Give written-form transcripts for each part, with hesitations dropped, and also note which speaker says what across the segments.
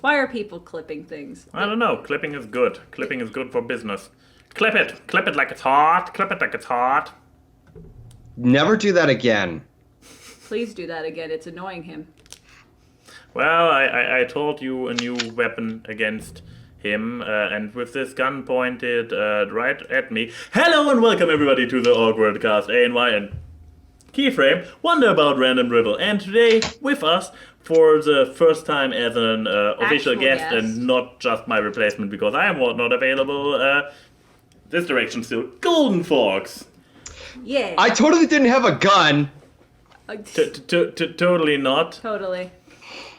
Speaker 1: Why are people clipping things?
Speaker 2: I don't know. Clipping is good. Clipping is good for business. Clip it. Clip it like it's hot. Clip it like it's hot.
Speaker 3: Never do that again.
Speaker 1: Please do that again. It's annoying him.
Speaker 2: Well, I told you a new weapon against him, and with this gun pointed right at me. Hello and welcome everybody to the AWKWARDCast, ANY and Keyframe, Wonder About Random Riddle. And today with us, for the first time as an official guest and not just my replacement because I am not available, this direction still, GoldenFox.
Speaker 1: Yeah.
Speaker 3: I totally didn't have a gun.
Speaker 2: Totally not.
Speaker 1: Totally.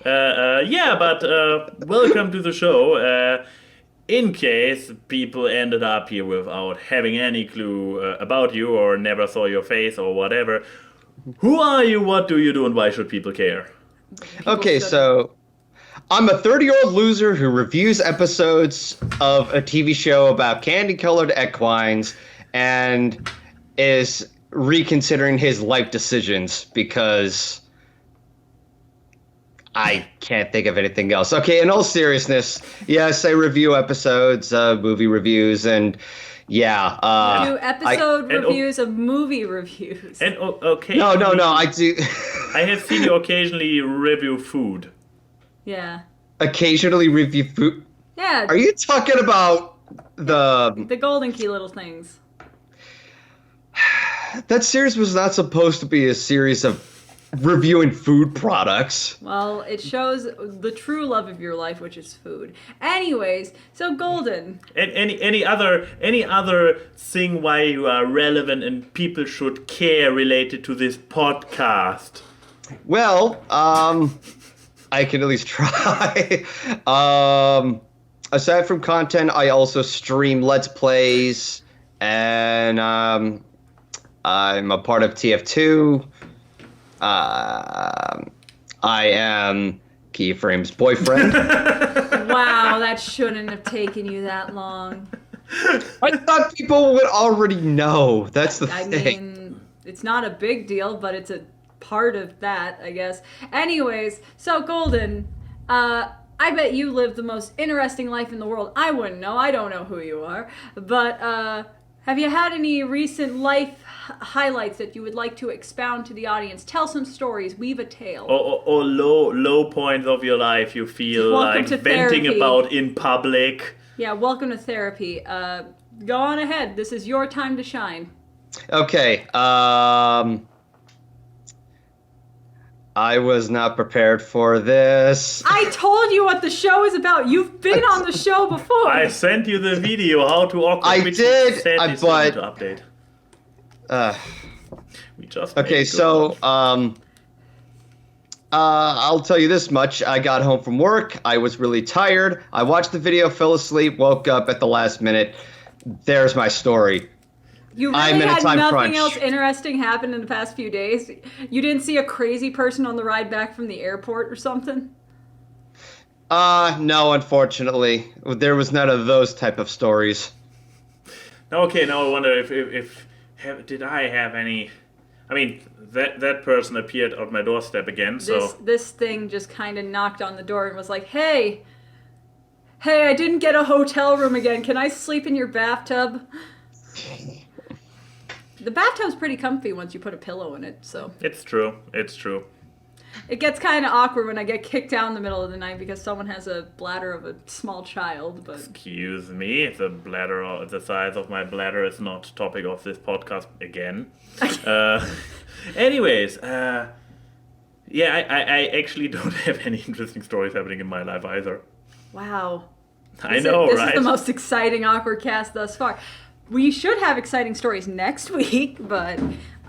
Speaker 2: Yeah, but welcome to the show. In case people ended up here without having any clue about you or never saw your face or whatever, who are you, what do you do, and why should people care?
Speaker 3: Okay, so I'm a 30-year-old loser who reviews episodes of a TV show about candy-colored equines and is reconsidering his life decisions because I can't think of anything else. Okay, in all seriousness, yes, I review episodes, movie reviews, and yeah.
Speaker 1: Do episode reviews of movie reviews.
Speaker 2: And okay.
Speaker 3: No, I do.
Speaker 2: I have seen you occasionally review food.
Speaker 1: Yeah.
Speaker 3: Occasionally review food?
Speaker 1: Yeah.
Speaker 3: Are you talking about
Speaker 1: the Golden Key little things?
Speaker 3: That series was not supposed to be a series of reviewing food products.
Speaker 1: Well, it shows the true love of your life, which is food. Anyways, so Golden.
Speaker 2: And any other thing why you are relevant and people should care related to this podcast?
Speaker 3: Well, I can at least try. Aside from content, I also stream Let's Plays, and I'm a part of TF2. I am Keyframe's boyfriend.
Speaker 1: Wow, that shouldn't have taken you that long.
Speaker 3: I thought people would already know. That's the thing.
Speaker 1: I mean, it's not a big deal, but it's a part of that, I guess. Anyways, so Golden, I bet you live the most interesting life in the world. I wouldn't know. I don't know who you are. But have you had any recent life highlights that you would like to expound to the audience? Tell some stories, weave a tale.
Speaker 2: Or low points of your life you feel
Speaker 1: Welcome
Speaker 2: like
Speaker 1: to
Speaker 2: venting
Speaker 1: therapy.
Speaker 2: about in public.
Speaker 1: Yeah, welcome to therapy. Go on ahead. This is your time to shine.
Speaker 3: Okay, I was not prepared for this.
Speaker 1: I told you what the show is about. You've been on the show before.
Speaker 2: I sent you the video how to awkward.
Speaker 3: I did, but
Speaker 2: to update. We just
Speaker 3: okay, so I'll tell you this much. I got home from work. I was really tired. I watched the video, fell asleep, woke up at the last minute. There's my story.
Speaker 1: You really
Speaker 3: I'm in a
Speaker 1: had
Speaker 3: time
Speaker 1: nothing
Speaker 3: crunch.
Speaker 1: else interesting happen in the past few days? You didn't see a crazy person on the ride back from the airport or something?
Speaker 3: No, unfortunately. There was none of those type of stories.
Speaker 2: Okay, now I wonder if did I have any? I mean, that person appeared at my doorstep again. So
Speaker 1: this thing just kind of knocked on the door and was like, "Hey, I didn't get a hotel room again. Can I sleep in your bathtub?" The bathtub's pretty comfy once you put a pillow in it, so.
Speaker 2: It's true.
Speaker 1: It gets kind of awkward when I get kicked down in the middle of the night because someone has a bladder of a small child, but...
Speaker 2: Excuse me, the size of my bladder is not topic of this podcast again. Anyways, yeah, I actually don't have any interesting stories happening in my life either.
Speaker 1: Wow.
Speaker 2: I know,
Speaker 1: this
Speaker 2: right?
Speaker 1: This is the most exciting awkward cast thus far. We should have exciting stories next week, but...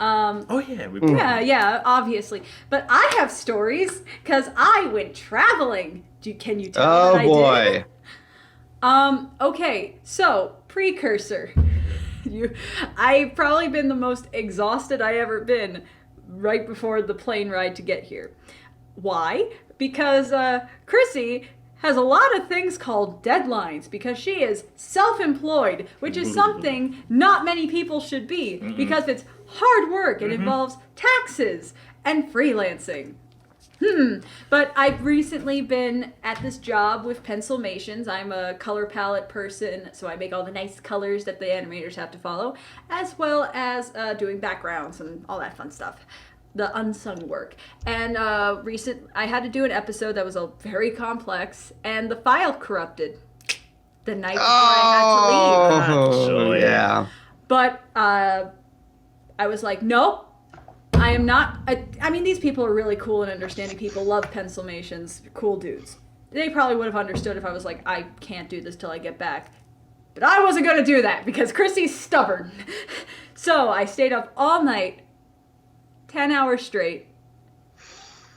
Speaker 2: oh, yeah.
Speaker 1: Yeah, obviously. But I have stories, because I went traveling. Can you tell that I did?
Speaker 3: Oh, boy.
Speaker 1: Okay, so, precursor. I've probably been the most exhausted I ever been right before the plane ride to get here. Why? Because Chrissy has a lot of things called deadlines because she is self-employed, which is something not many people should be because it's hard work. It involves taxes and freelancing. But I've recently been at this job with Pencilmations. I'm a color palette person, so I make all the nice colors that the animators have to follow, as well as doing backgrounds and all that fun stuff. The unsung work. And I had to do an episode that was very complex, and the file corrupted the night before I had to leave.
Speaker 3: Oh, yeah.
Speaker 1: But I was like, nope. I am not. I mean, these people are really cool and understanding people. Love Pencilmations. Cool dudes. They probably would have understood if I was like, I can't do this till I get back. But I wasn't going to do that because Chrissy's stubborn. So I stayed up all night, 10 hours straight,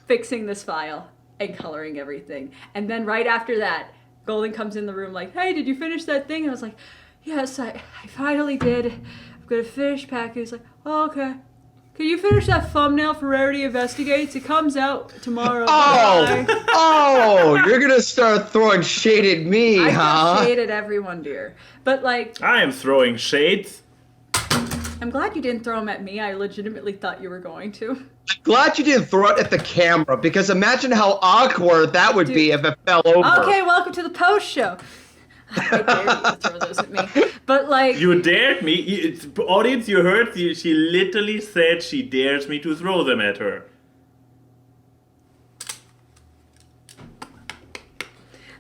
Speaker 1: fixing this file and coloring everything. And then right after that, Golden comes in the room like, hey, did you finish that thing? And I was like, yes, I finally did. I'm going to finish packing. He's like, oh, okay. Can you finish that thumbnail for Rarity Investigates? It comes out tomorrow.
Speaker 3: You're gonna start throwing shade at me,
Speaker 1: I
Speaker 3: huh?
Speaker 1: throw shade at everyone, dear. But like,
Speaker 2: I am throwing shades.
Speaker 1: I'm glad you didn't throw them at me. I legitimately thought you were going to.
Speaker 3: I'm glad you didn't throw it at the camera, because imagine how awkward that would be if it fell over.
Speaker 1: Okay, welcome to the post show. I dare you to throw those at me. But like,
Speaker 2: You dared me. Audience, you heard? She literally said she dares me to throw them at her.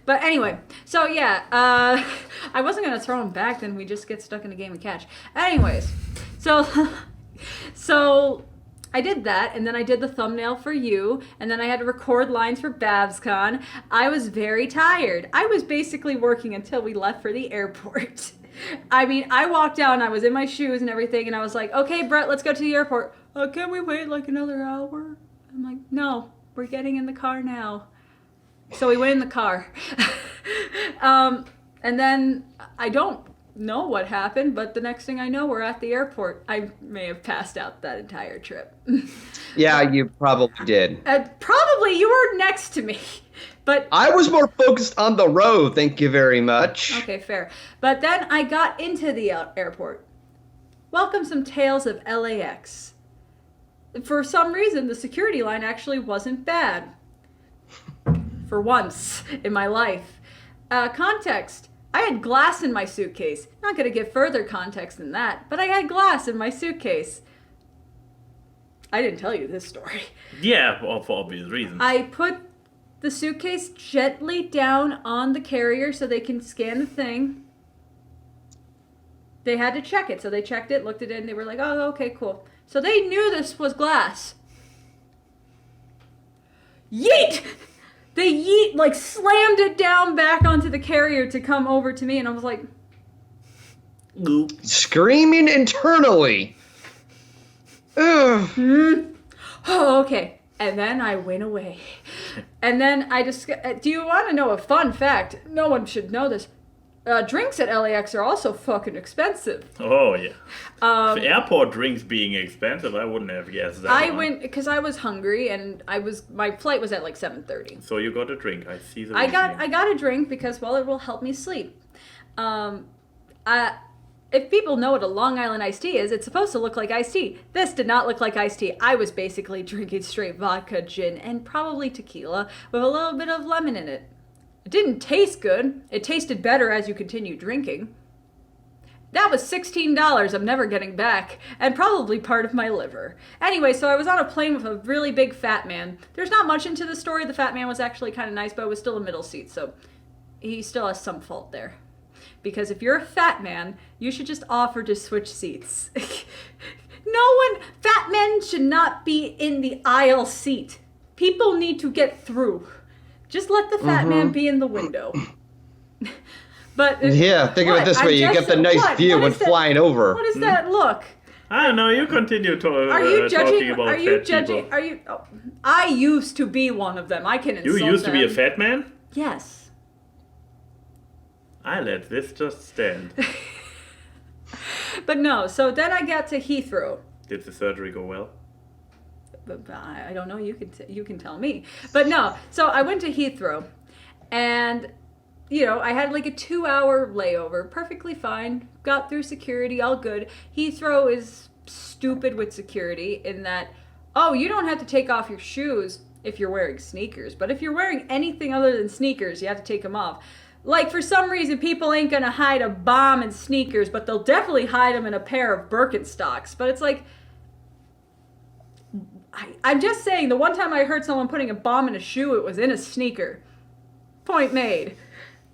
Speaker 1: but anyway, so yeah, I wasn't gonna throw them back. Then we just get stuck in a game of catch. Anyways, so I did that, and then I did the thumbnail for you, and then I had to record lines for BabsCon. I was very tired. I was basically working until we left for the airport. I mean, I walked down, I was in my shoes and everything, and I was like, okay, Brett, let's go to the airport. Can we wait like another hour? I'm like, no, we're getting in the car now. So we went in the car. And then I don't know what happened, but the next thing I know, we're at the airport. I may have passed out that entire trip.
Speaker 3: Yeah, you probably did.
Speaker 1: Probably you were next to me, but
Speaker 3: I was more focused on the road, thank you very much.
Speaker 1: okay, fair. But then I got into the airport. Welcome some tales of LAX. For some reason, the security line actually wasn't bad. For once in my life. Context. I had glass in my suitcase. Not going to give further context than that, but I had glass in my suitcase. I didn't tell you this story.
Speaker 2: Yeah, for obvious reasons.
Speaker 1: I put the suitcase gently down on the carrier so they can scan the thing. They had to check it, so they checked it, looked at it, and they were like, oh, okay, cool. So they knew this was glass. Yeet! They like slammed it down back onto the carrier to come over to me, and I was like,
Speaker 3: Screaming internally. Ugh.
Speaker 1: oh, okay. And then I went away. And then I just, do you want to know a fun fact? No one should know this. Drinks at LAX are also fucking expensive.
Speaker 2: Oh, yeah. The airport drinks being expensive, I wouldn't have guessed that.
Speaker 1: I went, because I was hungry, and my flight was at like 7:30.
Speaker 2: So you got a drink, I see the
Speaker 1: I
Speaker 2: reasoning.
Speaker 1: got a drink because, well, it will help me sleep. If people know what a Long Island iced tea is, it's supposed to look like iced tea. This did not look like iced tea. I was basically drinking straight vodka, gin, and probably tequila with a little bit of lemon in it. It didn't taste good. It tasted better as you continue drinking. That was $16 I'm never getting back, and probably part of my liver. Anyway, so I was on a plane with a really big fat man. There's not much into the story. The fat man was actually kind of nice, but it was still a middle seat, so he still has some fault there. Because if you're a fat man, you should just offer to switch seats. Fat men should not be in the aisle seat. People need to get through. Just let the fat man be in the window. But
Speaker 3: Yeah, think of it this way, you get the nice view when flying over.
Speaker 1: What is that look?
Speaker 2: I don't know, you continue
Speaker 1: Are you judging?
Speaker 2: talking about
Speaker 1: Are you
Speaker 2: fat
Speaker 1: judging?
Speaker 2: people.
Speaker 1: Are you? Oh, I used to be one of them. I can insult
Speaker 2: You used to be a
Speaker 1: them.
Speaker 2: fat man?
Speaker 1: Yes.
Speaker 2: I let this just stand.
Speaker 1: But no. So then I got to Heathrow.
Speaker 2: Did the surgery go well?
Speaker 1: But I don't know. You can tell me. But no. So I went to Heathrow, and I had like a 2-hour layover. Perfectly fine. Got through security. All good. Heathrow is stupid with security in that, oh, you don't have to take off your shoes. if you're wearing sneakers. But if you're wearing anything other than sneakers, you have to take them off. Like, for some reason, people ain't gonna hide a bomb in sneakers, but they'll definitely hide them in a pair of Birkenstocks. But it's like, I'm just saying, the one time I heard someone putting a bomb in a shoe, it was in a sneaker. Point made.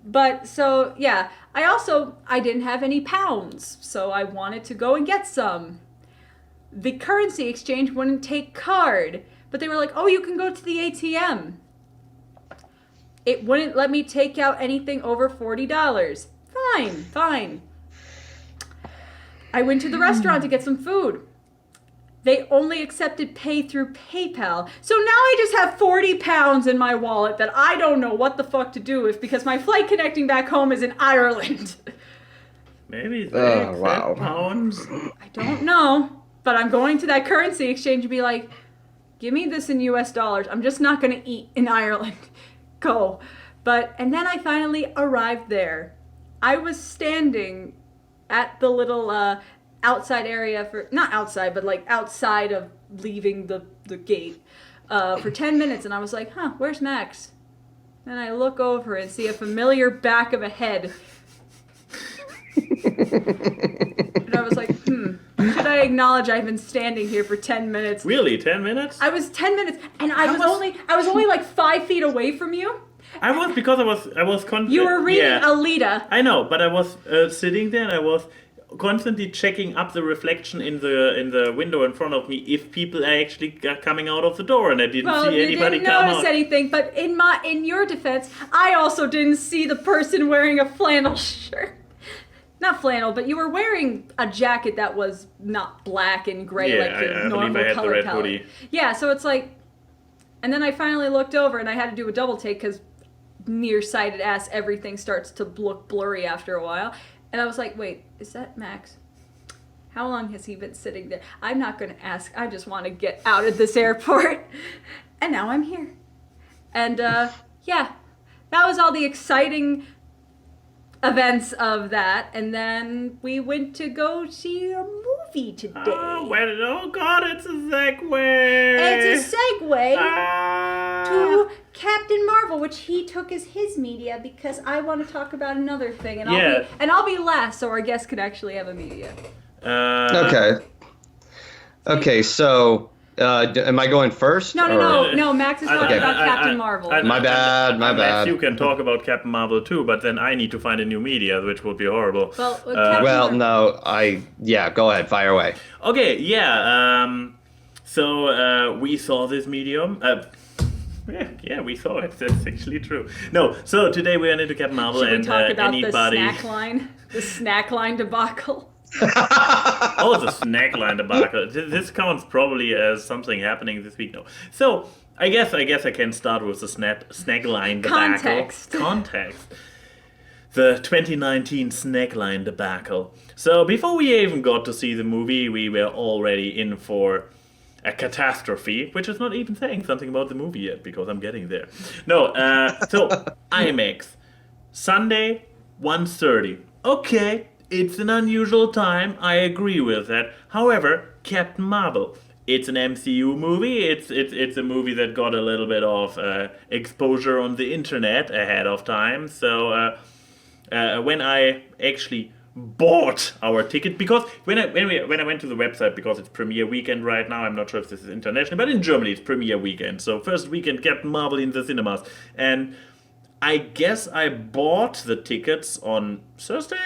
Speaker 1: But, so, yeah. I didn't have any pounds, so I wanted to go and get some. The currency exchange wouldn't take card, but they were like, oh, you can go to the ATM. It wouldn't let me take out anything over $40. Fine. I went to the restaurant to get some food. They only accepted pay through PayPal. So now I just have 40 pounds in my wallet that I don't know what the fuck to do with because my flight connecting back home is in Ireland.
Speaker 2: Maybe they accept
Speaker 3: wow.
Speaker 2: pounds.
Speaker 1: I don't know, but I'm going to that currency exchange and be like, give me this in US dollars. I'm just not going to eat in Ireland. Go. And then I finally arrived there. I was standing at the little outside area not outside, but like outside of leaving the gate for 10 minutes, and I was like, where's Max? Then I look over and see a familiar back of a head. And I was like, should I acknowledge I've been standing here for 10 minutes?
Speaker 2: Really, 10 minutes?
Speaker 1: I was 10 minutes, and I was only like 5 feet away from you.
Speaker 2: I was confident.
Speaker 1: You were reading Alita.
Speaker 2: I know, but I was sitting there and I was constantly checking up the reflection in the window in front of me if people are actually coming out of the door, and I didn't see anybody come out.
Speaker 1: Didn't notice anything, but in your defense, I also didn't see the person wearing a flannel shirt. Not flannel, but you were wearing a jacket that was not black and gray like the normal
Speaker 2: I had
Speaker 1: color
Speaker 2: the red
Speaker 1: palette.
Speaker 2: hoodie.
Speaker 1: Yeah, so it's like, and then I finally looked over and I had to do a double take because nearsighted ass everything starts to look blurry after a while. And I was like, wait, is that Max? How long has he been sitting there? I'm not going to ask. I just want to get out of this airport. And now I'm here. And yeah, that was all the exciting events of that. And then we went to go see a movie today.
Speaker 2: Oh God, it's a segue.
Speaker 1: It's a segue to Captain Marvel, which he took as his media because I want to talk about another thing, and I'll be last, so our guest could actually have a media.
Speaker 3: Okay. So, am I going first?
Speaker 1: No. Max is talking about Captain Marvel.
Speaker 3: My bad.
Speaker 2: You can talk about Captain Marvel too, but then I need to find a new media, which would be horrible.
Speaker 3: Go ahead, fire away.
Speaker 2: Okay, yeah. So we saw this medium. Yeah, we saw it. That's actually true. No, so today we went into Captain Marvel.
Speaker 1: Should we
Speaker 2: and
Speaker 1: talk about
Speaker 2: anybody...
Speaker 1: the snack line debacle?
Speaker 2: Oh, the snack line debacle. This counts probably as something happening this week. No. So I guess I can start with the snack line debacle. Context. The 2019 snack line debacle. So before we even got to see the movie, we were already in for a catastrophe, which is not even saying something about the movie yet, because I'm getting there. No, so IMAX. Sunday, 1:30. Okay, it's an unusual time, I agree with that. However, Captain Marvel. It's an MCU movie, it's a movie that got a little bit of exposure on the internet ahead of time, so when I actually bought our ticket, because when I went to the website, because it's premiere weekend right now, I'm not sure if this is international, but in Germany it's premiere weekend, so first weekend Captain Marvel in the cinemas, and I guess I bought the tickets on Thursday?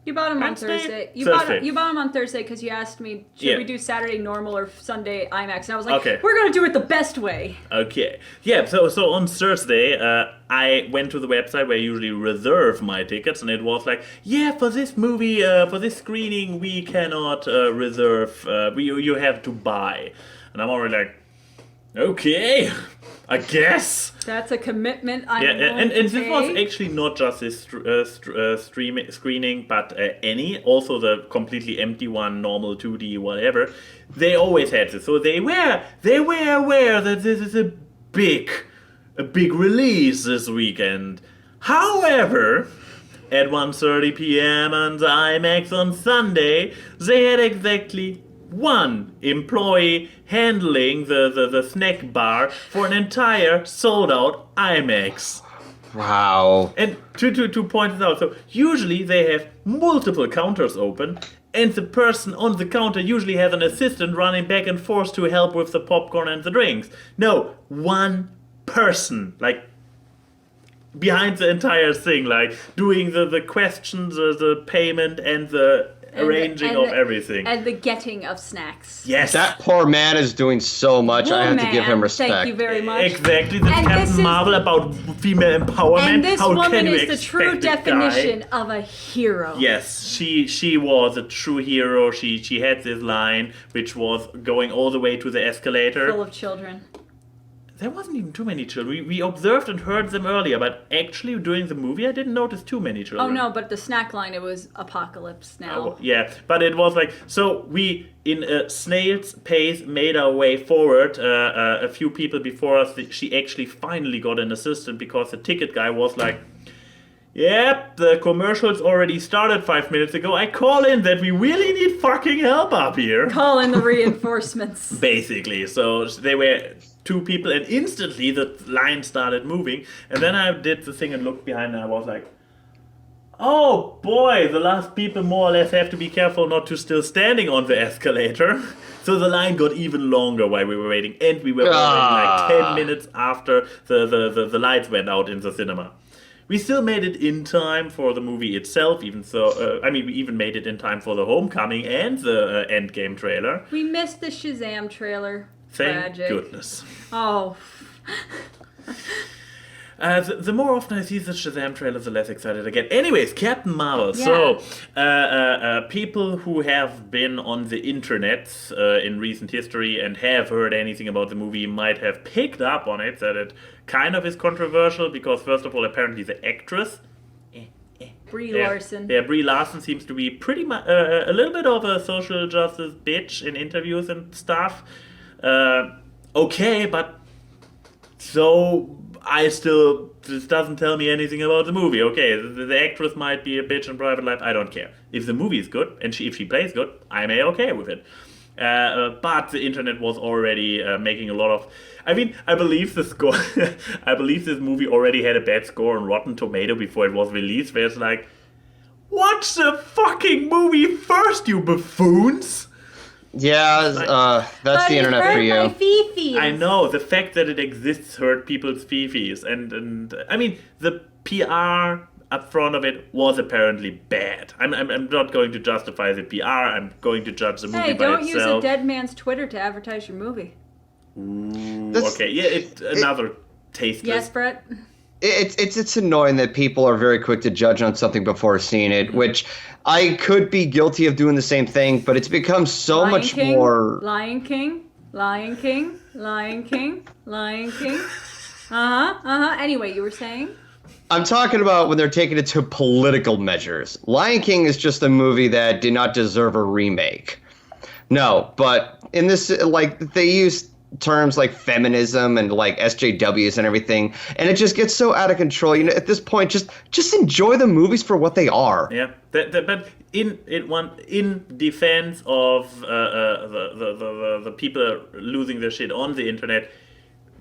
Speaker 1: You bought them on Thursday. You bought them on Thursday because you asked me, should we do Saturday normal or Sunday IMAX? And I was like, we're going to do it the best way.
Speaker 2: Okay. Yeah, so on Thursday, I went to the website where I usually reserve my tickets, and it was like, for this movie, for this screening, we cannot reserve, you have to buy. And I'm already like, okay, I guess.
Speaker 1: That's a commitment
Speaker 2: and this was actually not just this screening, but any, also the completely empty one, normal 2D, whatever. They always had this, so they were aware that this is a big release this weekend. However, at 1:30 p.m. on the IMAX on Sunday, they had exactly one employee handling the snack bar for an entire sold-out IMAX.
Speaker 3: Wow.
Speaker 2: And to point it out, so usually they have multiple counters open, and the person on the counter usually has an assistant running back and forth to help with the popcorn and the drinks. No, one person, like, behind the entire thing, like, doing the questions, the payment, and the arranging of everything.
Speaker 1: And the getting of snacks.
Speaker 2: Yes.
Speaker 3: That poor man is doing so much. I have to give him respect.
Speaker 1: Thank you very much.
Speaker 2: Exactly. That's
Speaker 1: And
Speaker 2: Captain Marvel about female empowerment.
Speaker 1: And this
Speaker 2: How
Speaker 1: woman
Speaker 2: can you
Speaker 1: is the true
Speaker 2: expect a
Speaker 1: definition
Speaker 2: guy?
Speaker 1: of a hero.
Speaker 2: Yes, she was a true hero. She had this line, which was going all the way to the escalator.
Speaker 1: Full of children.
Speaker 2: There wasn't even too many children. We observed and heard them earlier, but actually during the movie I didn't notice too many children.
Speaker 1: Oh no, but the snack line, it was apocalypse now.
Speaker 2: Yeah, but it was like, so we, in a snail's pace, made our way forward. A few people before us, she actually finally got an assistant because the ticket guy was like, yep, the commercials already started 5 minutes ago. I call in that we really need fucking help up here.
Speaker 1: Call in the reinforcements.
Speaker 2: Basically, so they were two people, and instantly the line started moving. And then I did the thing and looked behind, and I was like, oh boy, the last people more or less have to be careful not to still standing on the escalator. So the line got even longer while we were waiting, and we were already like 10 minutes after the lights went out in the cinema. We still made it in time for the movie itself, even so. We even made it in time for the Homecoming and the Endgame trailer.
Speaker 1: We missed the Shazam trailer.
Speaker 2: Thank
Speaker 1: Tragic.
Speaker 2: goodness.
Speaker 1: Oh.
Speaker 2: The more often I see the Shazam trailer, the less excited I get. Anyways, Captain Marvel.
Speaker 1: Yeah.
Speaker 2: So, people who have been on the internet in recent history and have heard anything about the movie might have picked up on it, that it kind of is controversial because, first of all, apparently the actress...
Speaker 1: Brie Larson.
Speaker 2: Yeah, Brie Larson seems to be pretty much a little bit of a social justice bitch in interviews and stuff. Okay, but so this doesn't tell me anything about the movie. Okay, the actress might be a bitch in private life. I don't care. If the movie is good and if she plays good, I'm okay with it. But the internet was already making a lot of. I believe the score. I believe this movie already had a bad score on Rotten Tomato before it was released. Where it's like, watch the fucking movie first, you buffoons.
Speaker 3: Yeah, that's the internet for you.
Speaker 1: My fifis.
Speaker 2: I know, the fact that it exists hurt people's fifis, and the PR up front of it was apparently bad. I'm not going to justify the PR. I'm going to judge the movie by itself.
Speaker 1: Hey, don't use a dead man's Twitter to advertise your movie.
Speaker 2: Ooh, okay, yeah, another tasteless.
Speaker 1: Yes, Brett.
Speaker 3: It's annoying that people are very quick to judge on something before seeing it, which I could be guilty of doing the same thing, but it's become so
Speaker 1: Lion
Speaker 3: much
Speaker 1: King,
Speaker 3: more.
Speaker 1: Lion King. Anyway, you were saying?
Speaker 3: I'm talking about when they're taking it to political measures. Lion King is just a movie that did not deserve a remake. No, but in this, like, they use terms like feminism and like SJWs and everything, and it just gets so out of control. You know, at this point, just enjoy the movies for what they are.
Speaker 2: Yeah, but in defense of the people losing their shit on the internet,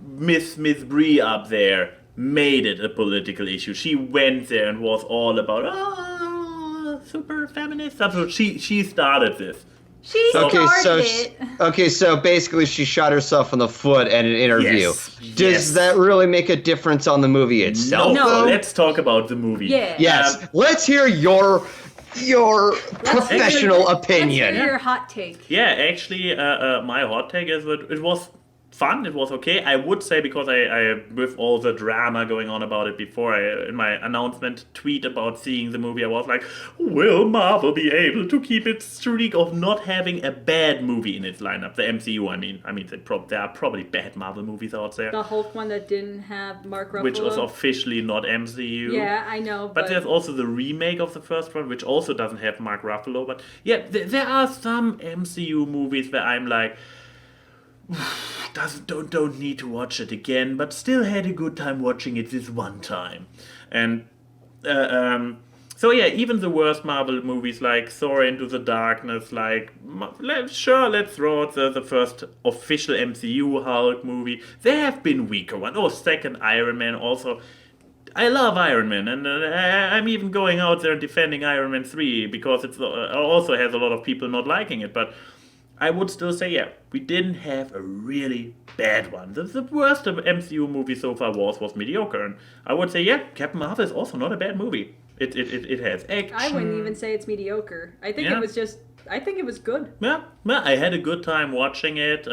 Speaker 2: Miss Brie up there made it a political issue. She went there and was all about super feminist stuff. So she started this.
Speaker 1: She started it.
Speaker 3: Okay, so basically she shot herself in the foot at an interview.
Speaker 2: Yes,
Speaker 3: Does that really make a difference on the movie itself?
Speaker 2: No. Let's talk about the movie.
Speaker 1: Yeah.
Speaker 3: Yes. Let's hear your professional opinion.
Speaker 1: Let's hear your hot take.
Speaker 2: Yeah, actually, my hot take is that it was fun. It was okay. I would say, because I with all the drama going on about it before, in my announcement tweet about seeing the movie, I was like, will Marvel be able to keep its streak of not having a bad movie in its lineup? The MCU, I mean, there are probably bad Marvel movies out there.
Speaker 1: The Hulk one that didn't have Mark Ruffalo.
Speaker 2: Which was officially not MCU.
Speaker 1: Yeah, I know.
Speaker 2: But there's also the remake of the first one, which also doesn't have Mark Ruffalo. But yeah, there are some MCU movies where I'm like, don't need to watch it again, but still had a good time watching it this one time. And So yeah, even the worst Marvel movies like Thor Into the Darkness, like let's throw out the first official MCU Hulk movie. There have been weaker ones. Oh, second Iron Man also. I love Iron Man, and I'm even going out there and defending Iron Man 3 because it also has a lot of people not liking it. But I would still say, yeah, we didn't have a really bad one. The worst of MCU movie so far was mediocre. And I would say, yeah, Captain Marvel is also not a bad movie. It has action.
Speaker 1: I wouldn't even say it's mediocre. I think it was good.
Speaker 2: Yeah, I had a good time watching it.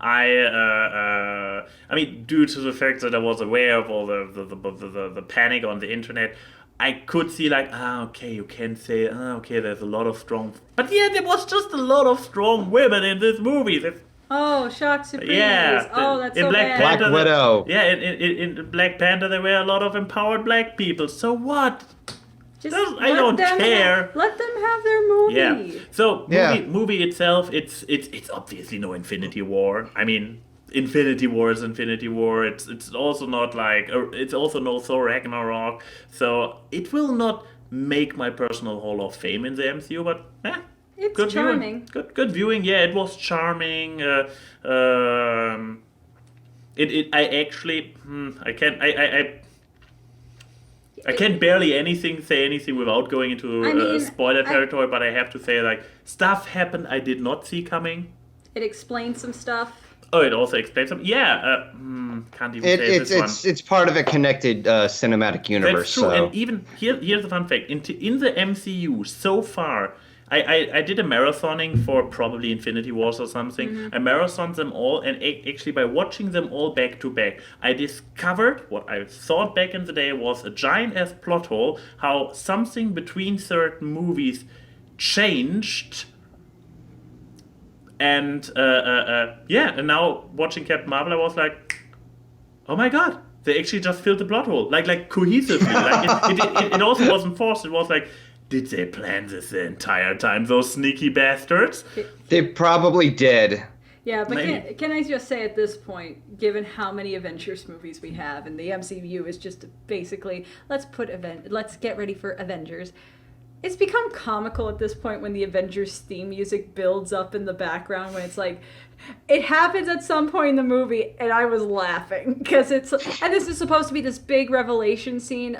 Speaker 2: I mean, due to the fact that I was aware of all the panic on the internet, I could see like, okay, you can say, okay, there's a lot of strong... But yeah, there was just a lot of strong women in this movie.
Speaker 1: Oh, shock surprise.
Speaker 2: Yeah.
Speaker 1: That's
Speaker 2: in
Speaker 1: so
Speaker 2: Black
Speaker 1: bad.
Speaker 2: Panther,
Speaker 3: Black Widow.
Speaker 2: Yeah, in Black Panther there were a lot of empowered black people. So what?
Speaker 1: Just
Speaker 2: I don't care.
Speaker 1: Let them have their movie.
Speaker 2: Yeah. So movie itself, it's obviously no Infinity War. I mean, Infinity War is Infinity War. It's also not like it's also no Thor Ragnarok. So it will not make my personal Hall of Fame in the MCU, but
Speaker 1: it's
Speaker 2: good
Speaker 1: charming.
Speaker 2: Viewing. Good viewing. Yeah, it was charming. I actually I can barely say anything without going into spoiler territory, but I have to say, like, stuff happened I did not see coming.
Speaker 1: It explains some stuff.
Speaker 2: Oh, it also explains some. Yeah, can't even say this one.
Speaker 3: It's part of a connected cinematic universe.
Speaker 2: That's true,
Speaker 3: so.
Speaker 2: And even here's the fun fact: in the MCU so far, I did a marathoning for probably Infinity Wars or something.
Speaker 1: Mm-hmm.
Speaker 2: I marathoned them all, and actually by watching them all back to back, I discovered what I thought back in the day was a giant-ass plot hole, how something between certain movies changed. And and now watching Captain Marvel, I was like, oh my god, they actually just filled the plot hole, like cohesively. Like it also wasn't forced. It was like, did they plan this the entire time, those sneaky bastards?
Speaker 3: They probably did.
Speaker 1: Yeah, but can I just say at this point, given how many Avengers movies we have, and the MCU is just basically, let's get ready for Avengers. It's become comical at this point when the Avengers theme music builds up in the background, when it's like, it happens at some point in the movie, and I was laughing, because and this is supposed to be this big revelation scene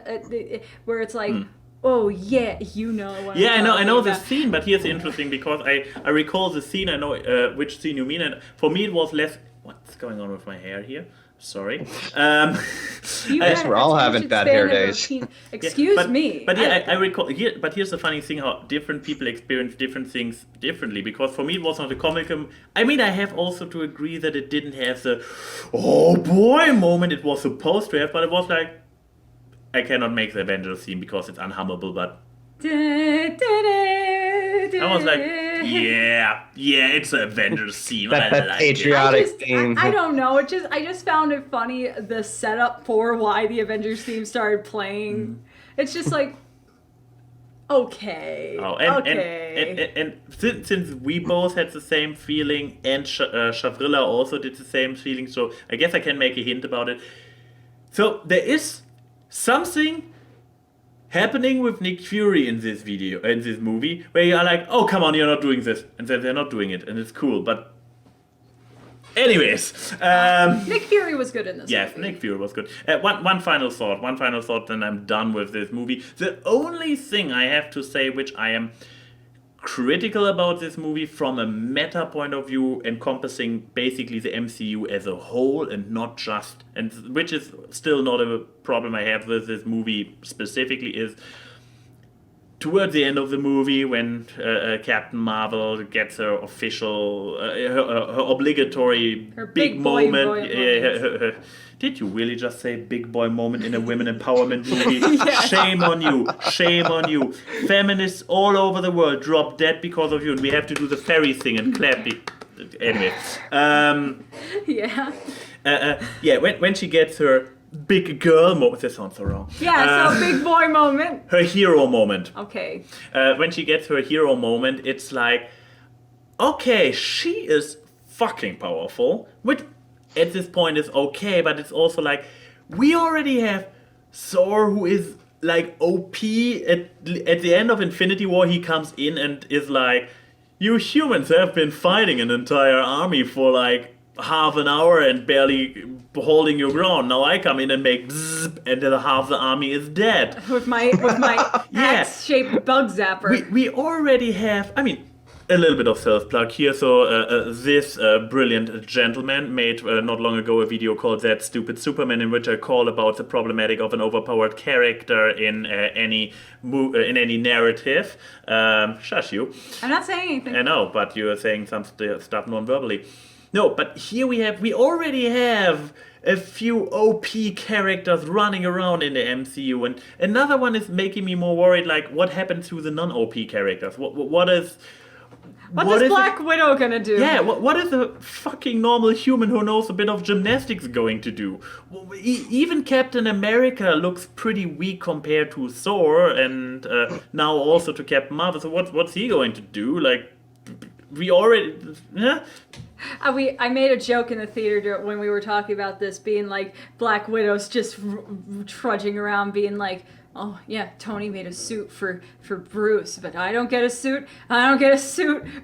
Speaker 1: where it's like, oh yeah, you know what I'm
Speaker 2: I know the
Speaker 1: about.
Speaker 2: scene, but here's interesting, because I recall the scene, I know which scene you mean, and for me it was less... What's going on with my hair here? Sorry.
Speaker 3: We're all having bad hair days.
Speaker 1: Excuse me.
Speaker 2: But yeah, I recall. But here's the funny thing: how different people experience different things differently. Because for me, it was not a comic. I mean, I have also to agree that it didn't have the "oh boy" moment it was supposed to have. But it was like, I cannot make the Avengers theme because it's unhummable. But I was like, yeah, it's an Avengers theme.
Speaker 3: That
Speaker 2: I like
Speaker 3: patriotic
Speaker 2: it.
Speaker 3: theme.
Speaker 1: I don't know. I just found it funny, the setup for why the Avengers theme started playing. It's just like, okay.
Speaker 2: Oh, and since we both had the same feeling, and Shavrilla also did the same feeling, so I guess I can make a hint about it. So there is something happening with Nick Fury in this movie, where you are like, oh, come on, you're not doing this. And then they're not doing it, and it's cool. But anyways.
Speaker 1: Nick Fury was good in this
Speaker 2: yes,
Speaker 1: movie.
Speaker 2: Nick Fury was good. One final thought, then I'm done with this movie. The only thing I have to say, which I am critical about this movie from a meta point of view, encompassing basically the MCU as a whole and not just, and which is still not a problem I have with this movie specifically, is towards the end of the movie when Captain Marvel gets her official, her obligatory
Speaker 1: Her
Speaker 2: big
Speaker 1: boy
Speaker 2: moment. Did you really just say big boy moment in a women empowerment movie?
Speaker 1: Yeah.
Speaker 2: Shame on you. Shame on you. Feminists all over the world drop dead because of you, and we have to do the fairy thing and clap. Anyway. When she gets her big girl moment. That sounds so wrong.
Speaker 1: Yeah, so big boy moment.
Speaker 2: Her hero moment.
Speaker 1: Okay.
Speaker 2: When she gets her hero moment, it's like, okay, she is fucking powerful, which at this point is okay, but it's also like, we already have Thor, who is like OP at the end of Infinity War. He comes in and is like, "You humans have been fighting an entire army for like half an hour and barely holding your ground. Now I come in and make bzzz, and then half the army is dead."
Speaker 1: With my
Speaker 2: Yeah.
Speaker 1: axe-shaped bug zapper.
Speaker 2: We already have, I mean, a little bit of self-plug here. So this brilliant gentleman made not long ago a video called That Stupid Superman, in which I call about the problematic of an overpowered character in any narrative. Shush you.
Speaker 1: I'm not saying anything.
Speaker 2: I know, but you are saying some stuff non-verbally. No, but here we already have a few OP characters running around in the MCU, and another one is making me more worried. Like, what happened to the non-OP characters? What is
Speaker 1: Black Widow gonna do?
Speaker 2: Yeah, what is a fucking normal human who knows a bit of gymnastics going to do? Even Captain America looks pretty weak compared to Thor, and now also to Captain Marvel. So what's he going to do? Like, we already... Yeah?
Speaker 1: I made a joke in the theater when we were talking about this, being like, Black Widow's just trudging around being like, "Oh yeah, Tony made a suit for Bruce, but I don't get a suit.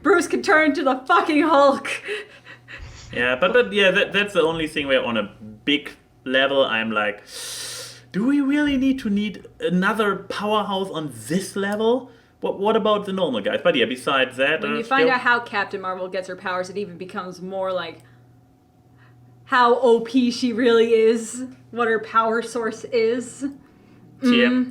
Speaker 1: Bruce can turn into the fucking Hulk."
Speaker 2: Yeah, but yeah, that's the only thing where on a big level I'm like, do we really need another powerhouse on this level? What about the normal guys? But yeah, besides that...
Speaker 1: When you find out how Captain Marvel gets her powers, it even becomes more like how OP she really is, what her power source is.
Speaker 2: Yeah.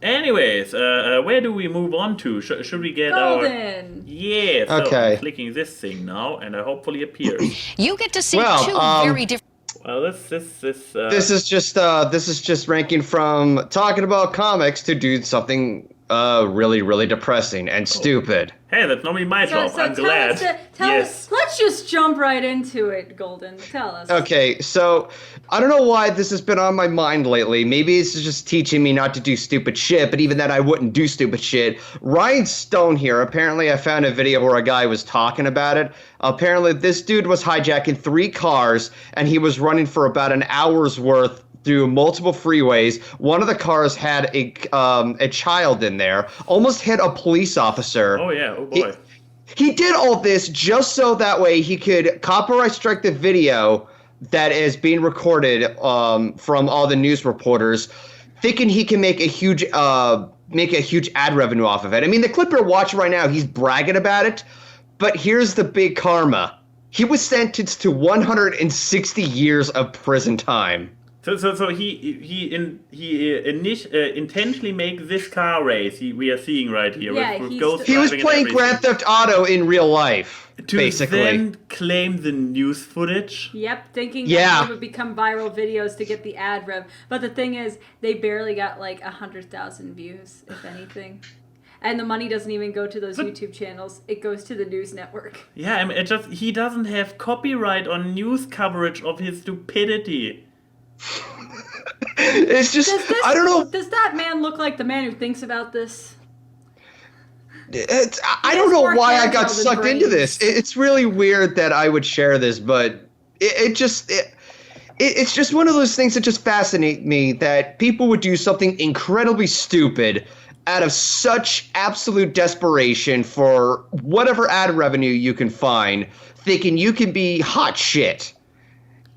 Speaker 2: Anyways, where do we move on to? Should we get
Speaker 1: Golden.
Speaker 2: Yeah, so
Speaker 3: Okay.
Speaker 2: I'm clicking this thing now, and it hopefully appears.
Speaker 4: You get to see
Speaker 3: Well,
Speaker 4: two very different.
Speaker 2: Well, this
Speaker 3: This is just ranking from talking about comics to do something really, really depressing and stupid.
Speaker 2: Hey, that's normally my job. I'm
Speaker 1: tell
Speaker 2: glad.
Speaker 1: tell
Speaker 2: Yes.
Speaker 1: us, let's just jump right into it, Golden. Tell us.
Speaker 3: Okay, so I don't know why this has been on my mind lately. Maybe it's just teaching me not to do stupid shit, but even then I wouldn't do stupid shit. Ryan Stone here, apparently I found a video where a guy was talking about it. Apparently this dude was hijacking 3 cars and he was running for about an hour's worth through multiple freeways. One of the cars had a child in there, almost hit a police officer.
Speaker 2: Oh yeah, oh boy.
Speaker 3: He did all this just so that way he could copyright strike the video that is being recorded from all the news reporters, thinking he can make a huge ad revenue off of it. I mean, the clip you're watching right now, he's bragging about it, but here's the big karma. He was sentenced to 160 years of prison time.
Speaker 2: So he intentionally make this car race we are seeing right here.
Speaker 1: Yeah,
Speaker 2: with
Speaker 1: he's-
Speaker 2: ghost
Speaker 3: He was
Speaker 2: driving and
Speaker 3: playing
Speaker 2: everything.
Speaker 3: Grand Theft Auto in real life,
Speaker 2: to
Speaker 3: basically.
Speaker 2: then claim the news footage.
Speaker 1: Yep, thinking
Speaker 3: Yeah.
Speaker 1: that they would become viral videos to get the ad rev. But the thing is, they barely got like 100,000 views, if anything. And the money doesn't even go to those YouTube channels. It goes to the news network.
Speaker 2: Yeah, I mean, he doesn't have copyright on news coverage of his stupidity.
Speaker 3: It's just, I don't know.
Speaker 1: Does that man look like the man who thinks about this?
Speaker 3: I don't know
Speaker 1: more
Speaker 3: why I
Speaker 1: hair
Speaker 3: got
Speaker 1: gel than
Speaker 3: sucked into this.
Speaker 1: brains.
Speaker 3: It's really weird that I would share this, but it's just one of those things that just fascinate me, that people would do something incredibly stupid out of such absolute desperation for whatever ad revenue you can find, thinking you can be hot shit.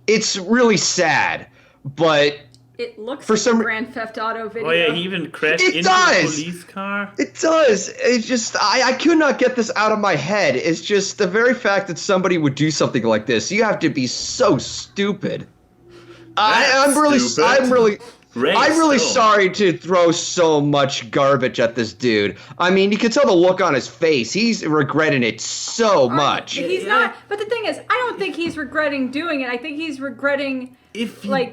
Speaker 3: It's really sad, but
Speaker 1: It looks
Speaker 3: For
Speaker 1: like
Speaker 3: some-
Speaker 1: a Grand Theft Auto video.
Speaker 2: Oh yeah, he even crashed
Speaker 3: It
Speaker 2: into
Speaker 3: does!
Speaker 2: a police car.
Speaker 3: it does. It's just, I could not get this out of my head. It's just the very fact that somebody would do something like this. You have to be so stupid. I'm really
Speaker 2: Stone.
Speaker 3: sorry to throw so much garbage at this dude. I mean, you can tell the look on his face. He's regretting it so much.
Speaker 1: He's
Speaker 2: Yeah.
Speaker 1: not. But the thing is, I don't think he's regretting doing it. I think he's regretting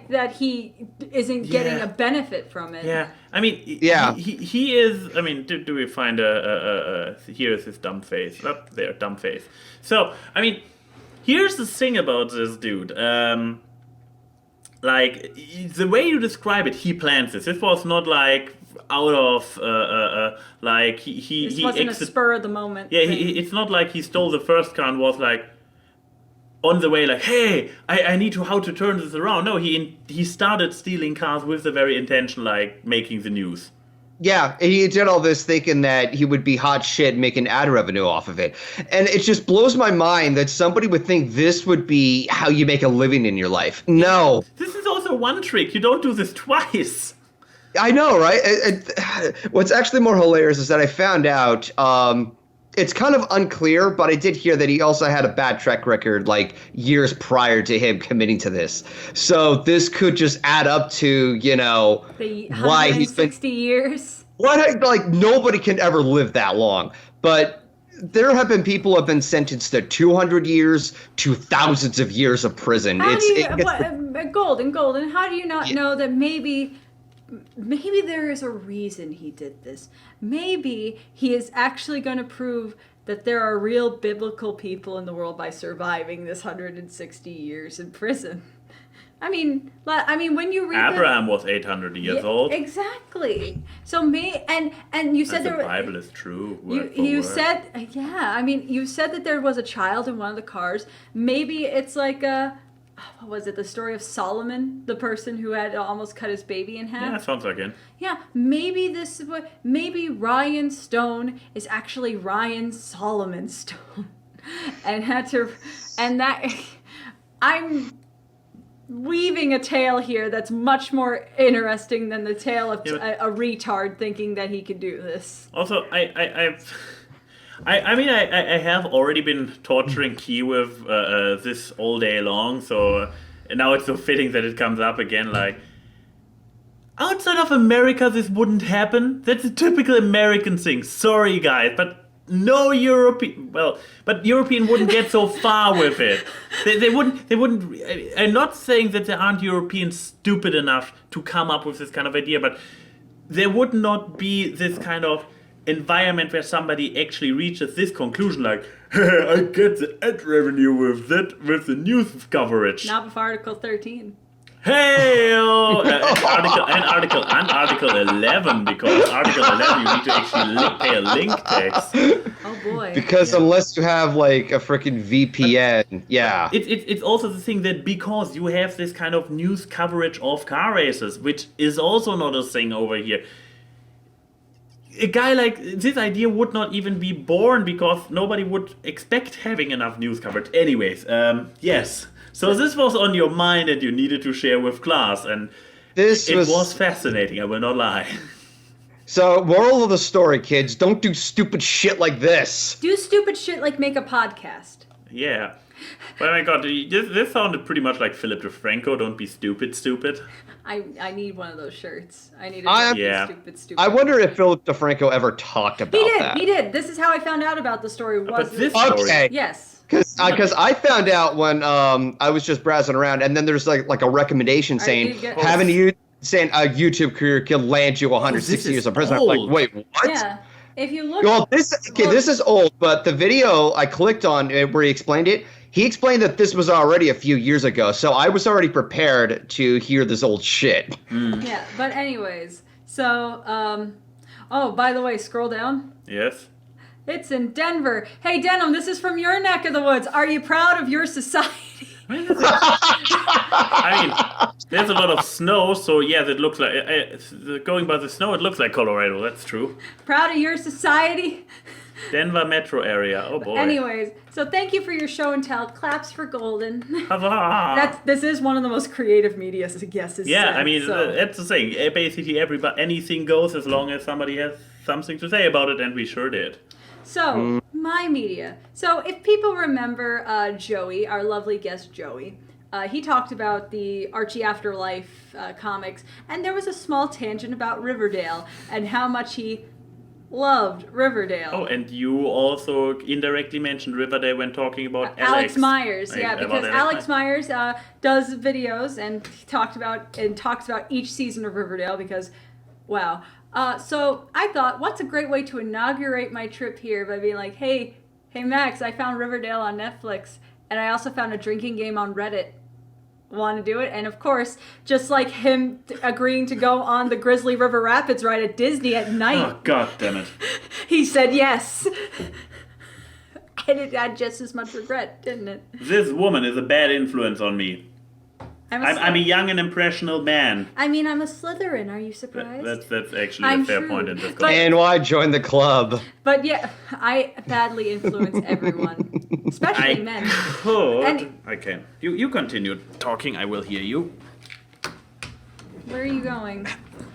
Speaker 1: that he isn't getting
Speaker 2: Yeah.
Speaker 1: a benefit from it.
Speaker 2: Yeah, I mean,
Speaker 3: Yeah.
Speaker 2: he is. I mean, do we find here is his dumb face? Up there, dumb face. So, I mean, here's the thing about this dude. Like, the way you describe it, he plans this. This was not like out of like
Speaker 1: This wasn't a spur of the moment.
Speaker 2: Yeah,
Speaker 1: thing.
Speaker 2: it's not like he stole the first car and was like, on the way, like, hey, I need to how to turn this around. No, he started stealing cars with the very intention, like, making the news.
Speaker 3: Yeah, he did all this thinking that he would be hot shit making ad revenue off of it. And it just blows my mind that somebody would think this would be how you make a living in your life. No.
Speaker 2: This is also one trick. You don't do this twice.
Speaker 3: I know, right? What's actually more hilarious is that I found out it's kind of unclear, but I did hear that he also had a bad track record like years prior to him committing to this. So this could just add up to,
Speaker 1: the
Speaker 3: why he's been
Speaker 1: 160 years.
Speaker 3: like nobody can ever live that long. But there have been people who have been sentenced to 200 years to thousands of years of prison.
Speaker 1: Golden, how do you not know that maybe there is a reason he did this? Maybe he is actually going to prove that there are real biblical people in the world by surviving this 160 years in prison. I mean, when you read
Speaker 2: Abraham was 800 years old.
Speaker 1: Exactly. So and you said
Speaker 2: the Bible is true.
Speaker 1: You said you said that there was a child in one of the cars. Maybe it's like what was it? The story of Solomon, the person who had almost cut his baby in half.
Speaker 2: Yeah, sounds like it.
Speaker 1: Yeah, maybe Ryan Stone is actually Ryan Solomon Stone, I'm weaving a tale here that's much more interesting than the tale of a retard thinking that he could do this.
Speaker 2: Also, I have already been torturing Key with this all day long, so now it's so fitting that it comes up again. Like, outside of America, this wouldn't happen. That's a typical American thing. Sorry, guys, but no European. Well, but European wouldn't get so far with it. They wouldn't. I'm not saying that there aren't Europeans stupid enough to come up with this kind of idea, but there would not be this kind of environment where somebody actually reaches this conclusion, like, I get the ad revenue with the news coverage.
Speaker 1: Not before Article 13.
Speaker 2: Hey, Article 11, because Article 11 you need to actually pay a link tax.
Speaker 1: Oh boy.
Speaker 3: Because unless you have like a freaking VPN,
Speaker 2: It's also the thing that because you have this kind of news coverage of car races, which is also not a thing over here, a guy like this idea would not even be born because nobody would expect having enough news coverage. Anyways, yes. So this was on your mind and you needed to share with class, and it was fascinating, I will not lie.
Speaker 3: So, moral of the story, kids, don't do stupid shit like this.
Speaker 1: Do stupid shit like make a podcast.
Speaker 2: Yeah. Oh my god, this sounded pretty much like Philip DeFranco, don't be stupid.
Speaker 1: I need one of those shirts. I need stupid.
Speaker 3: I wonder if Philip DeFranco ever talked about that.
Speaker 1: He did. This is how I found out about the story.
Speaker 3: Okay.
Speaker 1: Yes.
Speaker 3: Because I found out when I was just browsing around, and then there's like a recommendation saying having a YouTube career can land you 160 years in prison. I'm like, wait, what?
Speaker 1: Yeah. If you look.
Speaker 3: Well, this is old, but the video I clicked on where he explained it, he explained that this was already a few years ago, so I was already prepared to hear this old shit.
Speaker 1: Yeah, but anyways, so oh, by the way, scroll down.
Speaker 2: Yes.
Speaker 1: It's in Denver. Hey, Denham, this is from your neck of the woods. Are you proud of your society?
Speaker 2: I mean, there's a lot of snow, so yeah, that looks like, going by the snow, it looks like Colorado, that's true.
Speaker 1: Proud of your society?
Speaker 2: Denver metro area, oh boy.
Speaker 1: Anyways, so thank you for your show and tell. Claps for Golden.
Speaker 2: Huzzah!
Speaker 1: This is one of the most creative media guesses.
Speaker 2: Yeah, I mean, that's the thing. Basically, anything goes as long as somebody has something to say about it, and we sure did.
Speaker 1: So, my media. So, if people remember Joey, our lovely guest Joey, he talked about the Archie Afterlife comics, and there was a small tangent about Riverdale and how much he loved Riverdale.
Speaker 2: Oh, and you also indirectly mentioned Riverdale when talking about
Speaker 1: Alex Myers. Yeah, because Alex Myers does videos and talks about each season of Riverdale because, wow. So I thought, what's a great way to inaugurate my trip here by being like, hey Max, I found Riverdale on Netflix, and I also found a drinking game on Reddit. Want to do it? And of course, just like him agreeing to go on the Grizzly River Rapids ride at Disney at night.
Speaker 2: Oh, god damn it.
Speaker 1: He said yes. And it had just as much regret, didn't it?
Speaker 2: This woman is a bad influence on me. I'm a young and impressionable man.
Speaker 1: I mean, I'm a Slytherin. Are you surprised?
Speaker 2: That's actually
Speaker 1: I'm
Speaker 2: a fair
Speaker 1: true.
Speaker 2: point in this
Speaker 1: But-
Speaker 2: conversation.
Speaker 3: And why join the club?
Speaker 1: But yeah, I badly influence everyone, especially men. And-
Speaker 2: Okay, you continue talking. I will hear you.
Speaker 1: Where are you going?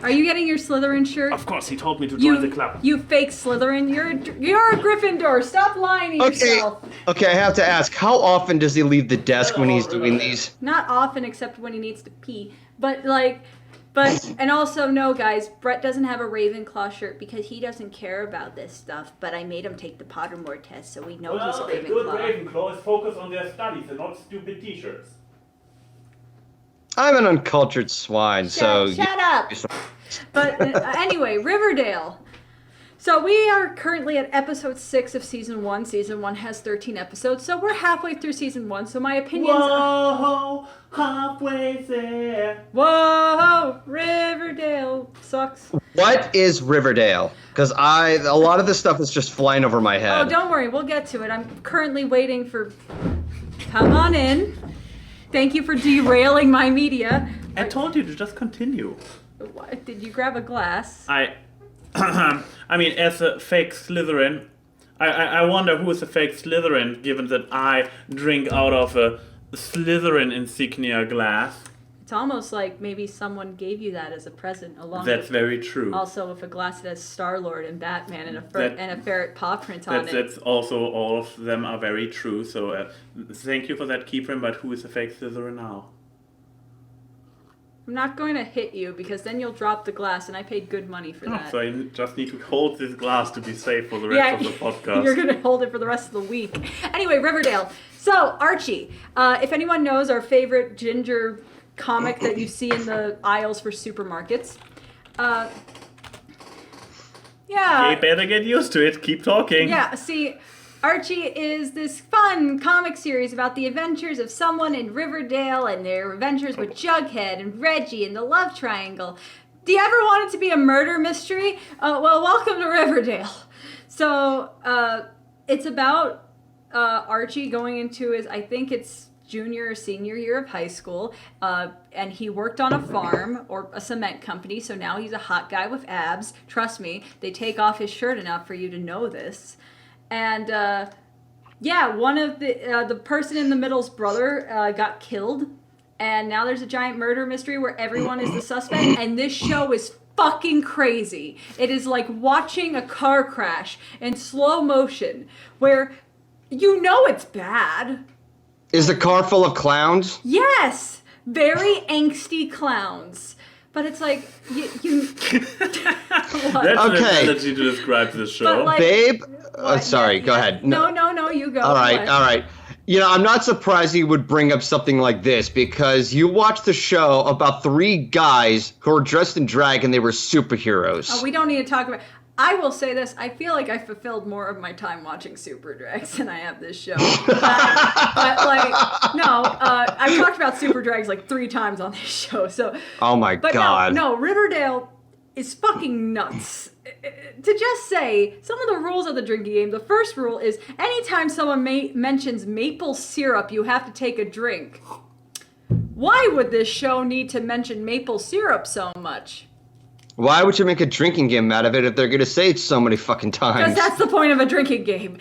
Speaker 1: Are you getting your Slytherin shirt?
Speaker 2: Of course, he told me to join the club.
Speaker 1: You fake Slytherin. You're a Gryffindor. Stop lying to yourself.
Speaker 3: Okay, I have to ask, how often does he leave the desk when he's doing these?
Speaker 1: Not often, except when he needs to pee. And also, no, guys, Brett doesn't have a Ravenclaw shirt because he doesn't care about this stuff. But I made him take the Pottermore test, so we know he's a
Speaker 2: a good
Speaker 1: Ravenclaw.
Speaker 2: Ravenclaw is focused on their studies and not stupid t-shirts.
Speaker 3: I'm an uncultured swine, so...
Speaker 1: Shut up! But anyway, Riverdale. So we are currently at episode 6 of season 1. Season 1 has 13 episodes, so we're halfway through season 1. So my opinions.
Speaker 2: Whoa, halfway there.
Speaker 1: Whoa, Riverdale sucks.
Speaker 3: What is Riverdale? Because a lot of this stuff is just flying over my head.
Speaker 1: Oh, don't worry, we'll get to it. I'm currently waiting for. Come on in. Thank you for derailing my media.
Speaker 2: I told you to just continue.
Speaker 1: What? Did you grab a glass?
Speaker 2: I mean, as a fake Slytherin, I wonder who is a fake Slytherin, given that I drink out of a Slytherin insignia glass.
Speaker 1: It's almost like maybe someone gave you that as a present, along
Speaker 2: That's
Speaker 1: with
Speaker 2: very true.
Speaker 1: also with a glass that has Star-Lord and Batman and a ferret paw print on it.
Speaker 2: That's also, all of them are very true. So thank you for that, Keyframe, but who is a fake Slytherin now?
Speaker 1: I'm not going to hit you because then you'll drop the glass, and I paid good money for that.
Speaker 2: So I just need to hold this glass to be safe for the rest of the podcast.
Speaker 1: You're going to hold it for the rest of the week. Anyway, Riverdale. So, Archie, if anyone knows our favorite ginger comic that you see in the aisles for supermarkets, yeah.
Speaker 2: You better get used to it. Keep talking.
Speaker 1: Yeah, see, Archie is this fun comic series about the adventures of someone in Riverdale and their adventures with Jughead and Reggie and the love triangle. Do you ever want it to be a murder mystery? Well, welcome to Riverdale. So, it's about Archie going into his, I think it's junior or senior year of high school, and he worked on a farm or a cement company, so now he's a hot guy with abs. Trust me, they take off his shirt enough for you to know this. And one of the person in the middle's brother got killed, and now there's a giant murder mystery where everyone is the suspect, and this show is fucking crazy. It is like watching a car crash in slow motion, where you know it's bad.
Speaker 3: Is the car full of clowns?
Speaker 1: Yes, very angsty clowns. But it's like, you
Speaker 2: That's
Speaker 1: what?
Speaker 2: an
Speaker 3: Okay.
Speaker 2: analogy to describe this show.
Speaker 1: But, like,
Speaker 3: Babe?
Speaker 1: What?
Speaker 3: Sorry,
Speaker 1: Yeah,
Speaker 3: go
Speaker 1: yeah.
Speaker 3: ahead.
Speaker 1: No, you go.
Speaker 3: All right,
Speaker 1: What?
Speaker 3: all right. You know, I'm not surprised you would bring up something like this because you watched the show about 3 guys who were dressed in drag and they were superheroes.
Speaker 1: Oh, we don't need to talk about. I will say this: I feel like I fulfilled more of my time watching Super Drags than I have this show. I've talked about Super Drags like 3 times on this show. So,
Speaker 3: Oh my
Speaker 1: but
Speaker 3: God.
Speaker 1: no, Riverdale is fucking nuts. To just say some of the rules of the drinking game. The first rule is anytime someone mentions maple syrup, you have to take a drink. Why would this show need to mention maple syrup so much?
Speaker 3: Why would you make a drinking game out of it if they're going to say it so many fucking
Speaker 1: Because
Speaker 3: times?
Speaker 1: that's the point of a drinking game.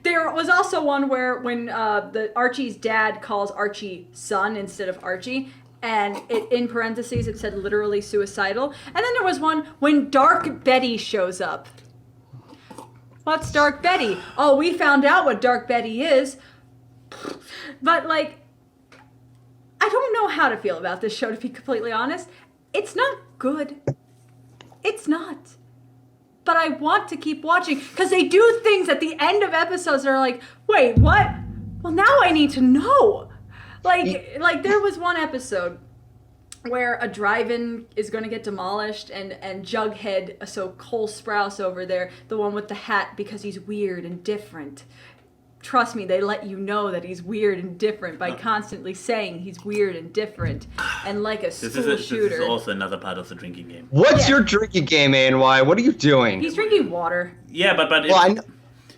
Speaker 1: There was also one where when Archie's dad calls Archie son instead of Archie, and in parentheses it said literally suicidal. And then there was one when Dark Betty shows up. What's Dark Betty? Oh, we found out what Dark Betty is. But like, I don't know how to feel about this show, to be completely honest. It's not good. It's not. But I want to keep watching because they do things at the end of episodes that are like, wait, what? Well, now I need to know. Like there was one episode where a drive-in is going to get demolished and Jughead, so Cole Sprouse over there, the one with the hat, because he's weird and different. Trust me, they let you know that he's weird and different by constantly saying he's weird and different and like a school shooter.
Speaker 2: This is also another part of the drinking game.
Speaker 3: What's
Speaker 1: Yeah.
Speaker 3: your drinking game, ANY? What are you doing?
Speaker 1: He's drinking water.
Speaker 2: Yeah, but
Speaker 3: Well, I know.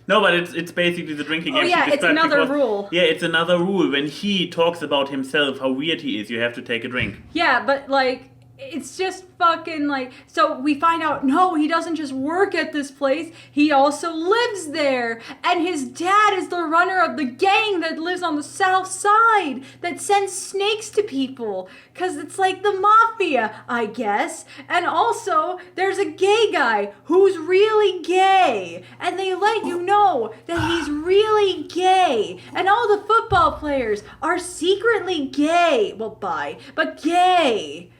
Speaker 2: No, but it's basically the drinking game.
Speaker 1: Oh yeah, it's another rule.
Speaker 2: Yeah, it's another rule. When he talks about himself, how weird he is, you have to take a drink.
Speaker 1: Yeah, but like, it's just fucking like, so we find out, no, he doesn't just work at this place, he also lives there. And his dad is the runner of the gang that lives on the south side that sends snakes to people. Because it's like the mafia, I guess. And also, there's a gay guy who's really gay. And they let you know that he's really gay. And all the football players are secretly gay. Well, bi, but gay.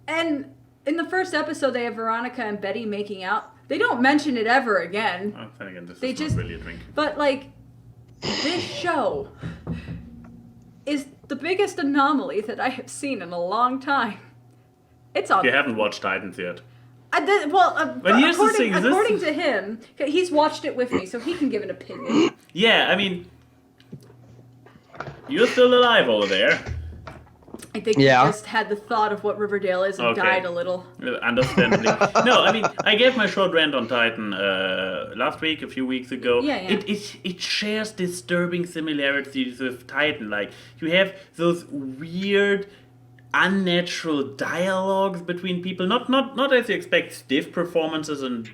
Speaker 1: And in the first episode, they have Veronica and Betty making out. They don't mention it ever again.
Speaker 2: Oh, then again, this
Speaker 1: They
Speaker 2: is
Speaker 1: just-
Speaker 2: not really a drink.
Speaker 1: But, like, this show is the biggest anomaly that I have seen in a long time. It's on.
Speaker 2: You haven't watched Titans yet.
Speaker 1: But
Speaker 2: here's the thing,
Speaker 1: according to him, he's watched it with me, so he can give an opinion.
Speaker 2: Yeah, I mean, you're still alive over there.
Speaker 1: I think he just had the thought of what Riverdale is and died a little.
Speaker 2: Understandably. No, I mean, I gave my short rant on Titan last week, a few weeks ago.
Speaker 1: Yeah.
Speaker 2: It shares disturbing similarities with Titan. Like, you have those weird, unnatural dialogues between people. Not as you expect, stiff performances and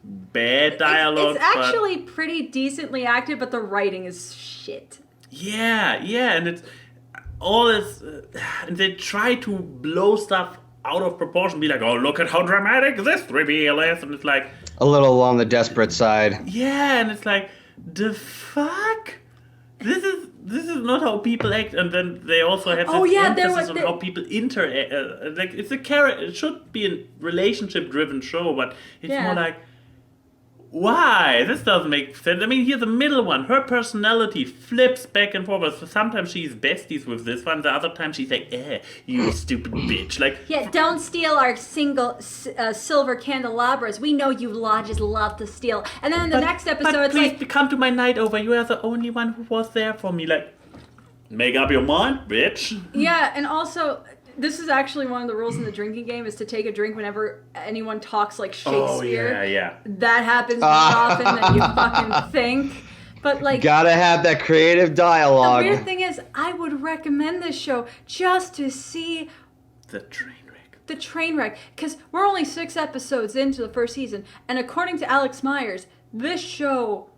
Speaker 2: bad dialogue.
Speaker 1: It's actually pretty decently acted, but the writing is shit.
Speaker 2: Yeah, and it's all this, and they try to blow stuff out of proportion, be like, oh, look at how dramatic this reveal is, and it's like
Speaker 3: a little on the desperate side.
Speaker 2: Yeah, and it's like, the fuck? This is not how people act, and then they also have this emphasis on how people interact. Like, it's it should be a relationship-driven show, but it's more like, why? This doesn't make sense. I mean, here's the middle one. Her personality flips back and forth. So sometimes she's besties with this one. The other time she's like, you stupid bitch. Like,
Speaker 1: yeah, don't steal our silver candelabras. We know you lodges love to steal. And then in the next episode, it's
Speaker 2: please
Speaker 1: like,
Speaker 2: come to my night over. You are the only one who was there for me. Like, make up your mind, bitch.
Speaker 1: Yeah, and also, this is actually one of the rules in the drinking game, is to take a drink whenever anyone talks like Shakespeare.
Speaker 2: Oh, yeah.
Speaker 1: That happens more often than you fucking think. But like,
Speaker 3: gotta have that creative dialogue.
Speaker 1: the weird thing is, I would recommend this show just to see
Speaker 2: the train wreck.
Speaker 1: The train wreck. Because we're only 6 episodes into the first season, and according to Alex Myers, this show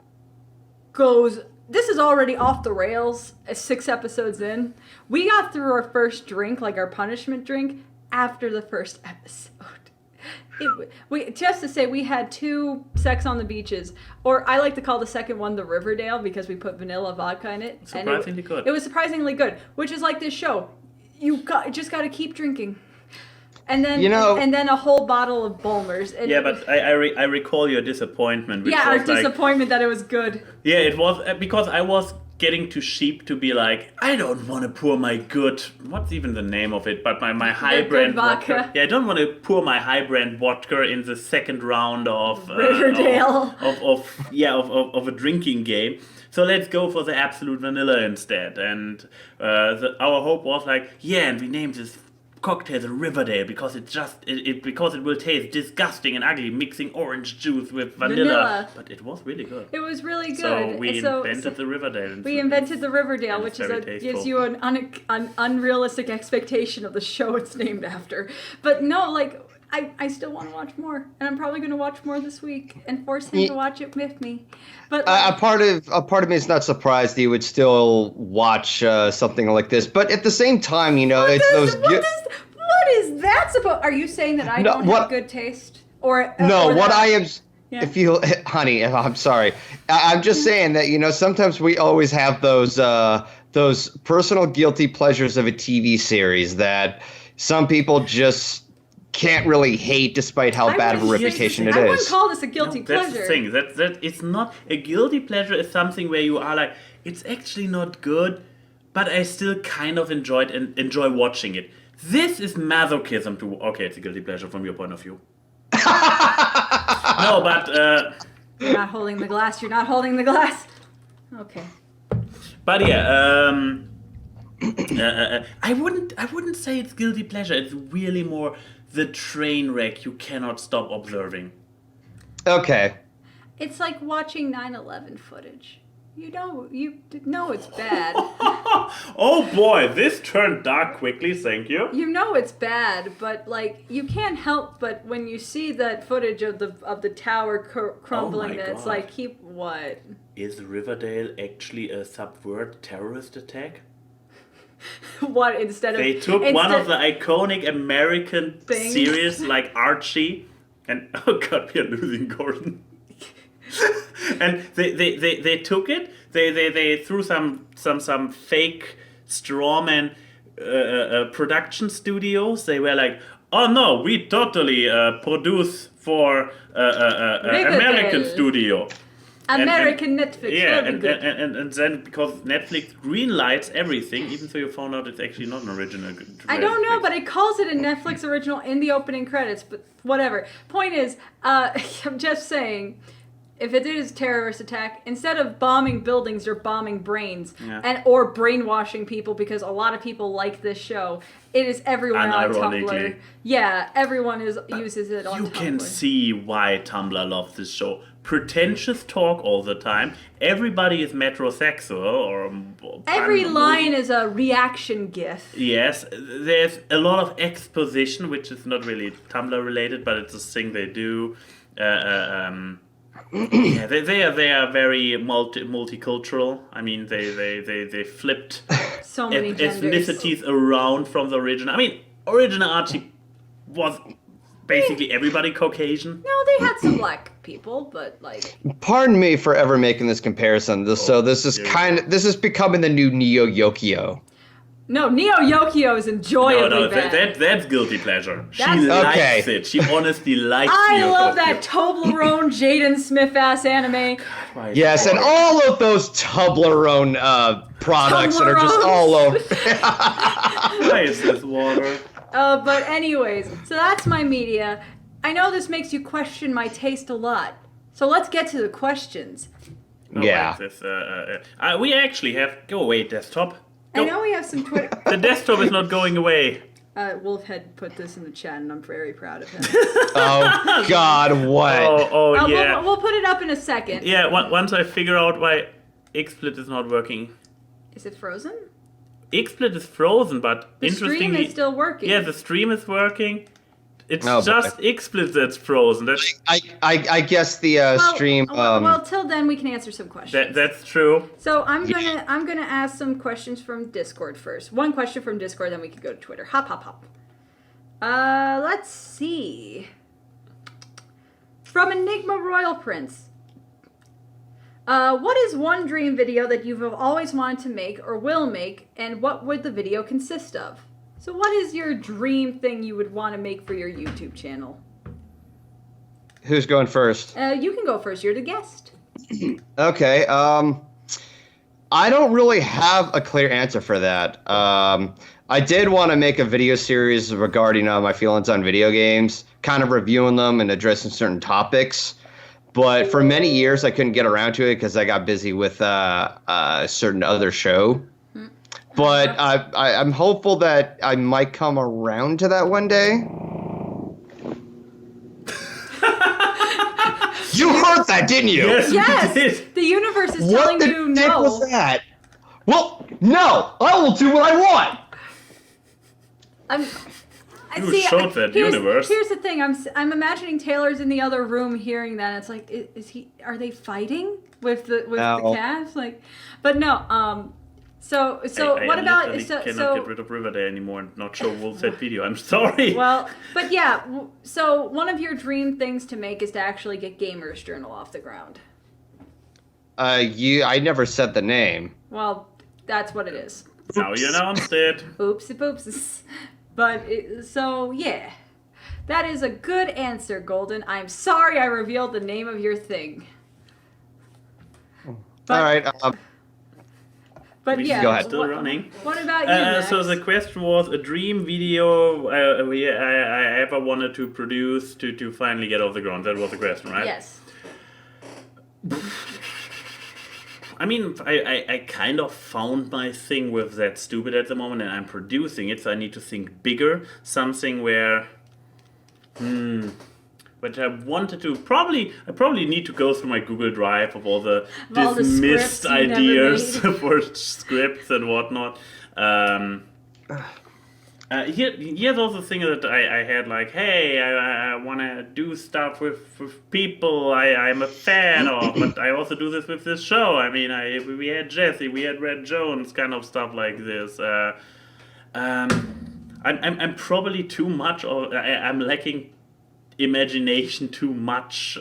Speaker 1: goes... This is already off the rails 6 episodes in. We got through our first drink, like our punishment drink, after the first episode. Just to say, we had 2 sex on the beaches, or I like to call the second one the Riverdale because we put vanilla vodka in it.
Speaker 2: Surprisingly good.
Speaker 1: It was surprisingly good, which is like this show. You just got to keep drinking. And then, and then a whole bottle of Bulmers. And
Speaker 2: but I recall your disappointment. Which
Speaker 1: our
Speaker 2: was
Speaker 1: disappointment that it was good.
Speaker 2: Yeah, it was because I was getting too sheep to be like, I don't want to pour my good, what's even the name of it, but my high brand vodka. Yeah, I don't want to pour my high brand vodka in the second round of
Speaker 1: Riverdale
Speaker 2: of a drinking game. So let's go for the absolute vanilla instead. And our hope was like, and we named this cocktail the Riverdale because because it will taste disgusting and ugly, mixing orange juice with vanilla. But it was really good.
Speaker 1: It was really good.
Speaker 2: So we invented the Riverdale.
Speaker 1: We invented the Riverdale, which gives you an unrealistic expectation of the show it's named after. But no, like, I still want to watch more, and I'm probably going to watch more this week and force him to watch it with me. But
Speaker 3: a part of me is not surprised that you would still watch something like this. But at the same time, it's those.
Speaker 1: What is that supposed? Are you saying that I don't have good taste? Or
Speaker 3: I am. Yeah. If you, honey, I'm sorry. I'm just saying that sometimes we always have those personal guilty pleasures of a TV series that some people just can't really hate, despite how bad of a reputation it is.
Speaker 1: I wouldn't call this a guilty pleasure.
Speaker 2: That's the thing. That it's not a guilty pleasure. Is something where you are like, it's actually not good, but I still kind of enjoy watching it. This is masochism to... Okay, it's a guilty pleasure from your point of view. No, but...
Speaker 1: You're not holding the glass. You're not holding the glass. Okay.
Speaker 2: But yeah, I wouldn't say it's guilty pleasure. It's really more the train wreck you cannot stop observing.
Speaker 3: Okay.
Speaker 1: It's like watching 9/11 footage. You know it's bad.
Speaker 2: Oh boy, this turned dark quickly, thank you.
Speaker 1: You know it's bad, but like you can't help but when you see that footage of the tower crumbling,
Speaker 2: Oh my
Speaker 1: it's
Speaker 2: God.
Speaker 1: like what?
Speaker 2: Is Riverdale actually a subvert terrorist attack?
Speaker 1: What instead of
Speaker 2: They took one of the iconic American
Speaker 1: Things.
Speaker 2: series like Archie, and oh god, we are losing Gordon. And they took it. They threw some fake strawman production studios. They were like, oh no, we totally produce for American studio.
Speaker 1: American Netflix.
Speaker 2: Yeah,
Speaker 1: very good.
Speaker 2: and then because Netflix greenlights everything, even though you found out it's actually not an original.
Speaker 1: I don't know, but it calls it a Netflix original in the opening credits. But whatever. Point is, I'm just saying. If it is a terrorist attack, instead of bombing buildings, you're bombing brains or brainwashing people because a lot of people like this show. It is everywhere on Tumblr. Yeah, everyone uses it on Tumblr.
Speaker 2: You can see why Tumblr loves this show. Pretentious talk all the time. Everybody is metrosexual or
Speaker 1: every line is a reaction gif.
Speaker 2: Yes, there's a lot of exposition, which is not really Tumblr related, but it's a thing they do. Yeah, they are very multicultural. I mean, they flipped
Speaker 1: So many genders.
Speaker 2: ethnicities around from the original. I mean, original Archie was basically everybody Caucasian.
Speaker 1: No, they had some black people, but like.
Speaker 3: Pardon me for ever making this comparison. This is becoming the new Neo Yokio.
Speaker 1: No, Neo Yokio is enjoyably bad.
Speaker 2: That's guilty pleasure. She
Speaker 1: That's-
Speaker 2: likes it. She honestly likes
Speaker 1: I
Speaker 2: Neo
Speaker 1: love
Speaker 2: Yokio.
Speaker 1: that Toblerone Jaden Smith ass anime.
Speaker 3: Yes, and all of those Toblerone products that are just all over.
Speaker 2: Why is this water?
Speaker 1: But anyways, so that's my media. I know this makes you question my taste a lot. So let's get to the questions.
Speaker 3: Yeah.
Speaker 2: We actually have... Go away, desktop.
Speaker 1: I know we have some Twitter.
Speaker 2: The desktop is not going away.
Speaker 1: Wolfhead put this in the chat, and I'm very proud of him.
Speaker 3: Oh God, what?
Speaker 2: Oh yeah.
Speaker 1: We'll put it up in a second.
Speaker 2: Yeah, once I figure out why XSplit is not working.
Speaker 1: Is it frozen?
Speaker 2: XSplit is frozen, but
Speaker 1: The stream
Speaker 2: interestingly...
Speaker 1: is still working.
Speaker 2: Yeah, the stream is working. It's
Speaker 3: Oh,
Speaker 2: just XSplit that's frozen. That's
Speaker 3: I guess the stream.
Speaker 1: Well, till then we can answer some questions.
Speaker 2: that's true.
Speaker 1: So I'm gonna ask some questions from Discord first. One question from Discord, then we can go to Twitter. Hop. Let's see. From Enigma Royal Prince. What is one dream video that you've always wanted to make or will make, and what would the video consist of? So what is your dream thing you would want to make for your YouTube channel?
Speaker 3: Who's going first?
Speaker 1: You can go first. You're the guest.
Speaker 3: Okay. I don't really have a clear answer for that. I did want to make a video series regarding my feelings on video games, kind of reviewing them and addressing certain topics. But for many years, I couldn't get around to it because I got busy with a certain other show. But I'm hopeful that I might come around to that one day. You heard that, didn't you?
Speaker 1: Yes,
Speaker 2: we did.
Speaker 1: the universe is
Speaker 3: What
Speaker 1: telling
Speaker 3: the
Speaker 1: you
Speaker 3: dick
Speaker 1: no.
Speaker 3: was that? Well, no, I will do what I want.
Speaker 2: You showed that universe.
Speaker 1: Here's the thing. I'm imagining Taylor's in the other room hearing that. It's like, is he? Are they fighting with the cast? Like, but no. So what about
Speaker 2: I cannot get rid of Riverdale anymore and not show Wolf's Head video. I'm sorry.
Speaker 1: Well, but yeah. So one of your dream things to make is to actually get Gamers Journal off the ground.
Speaker 3: I never said the name.
Speaker 1: Well, that's what it is.
Speaker 2: Now you announced it.
Speaker 1: Oopsie poopsies. But so yeah, that is a good answer, Golden. I'm sorry I revealed the name of your thing. But,
Speaker 3: All right.
Speaker 1: But yeah,
Speaker 3: Go ahead.
Speaker 2: Still running.
Speaker 1: What about you, Max?
Speaker 2: So the question was a dream video I ever wanted to produce to finally get off the ground. That was the question, right?
Speaker 1: Yes.
Speaker 2: I mean, I kind of found my thing with that stupid at the moment, and I'm producing it, so I need to think bigger. Something where which I wanted to I probably need to go through my Google Drive of all the
Speaker 1: all the
Speaker 2: dismissed
Speaker 1: scripts you never
Speaker 2: ideas
Speaker 1: made.
Speaker 2: for scripts and whatnot. Here's also the thing that I had, like, hey, I want to do stuff with people I'm a fan of, but I also do this with this show. I mean, we had Jesse, we had Red Jones, kind of stuff like this. I'm probably too much, or I'm lacking imagination too much.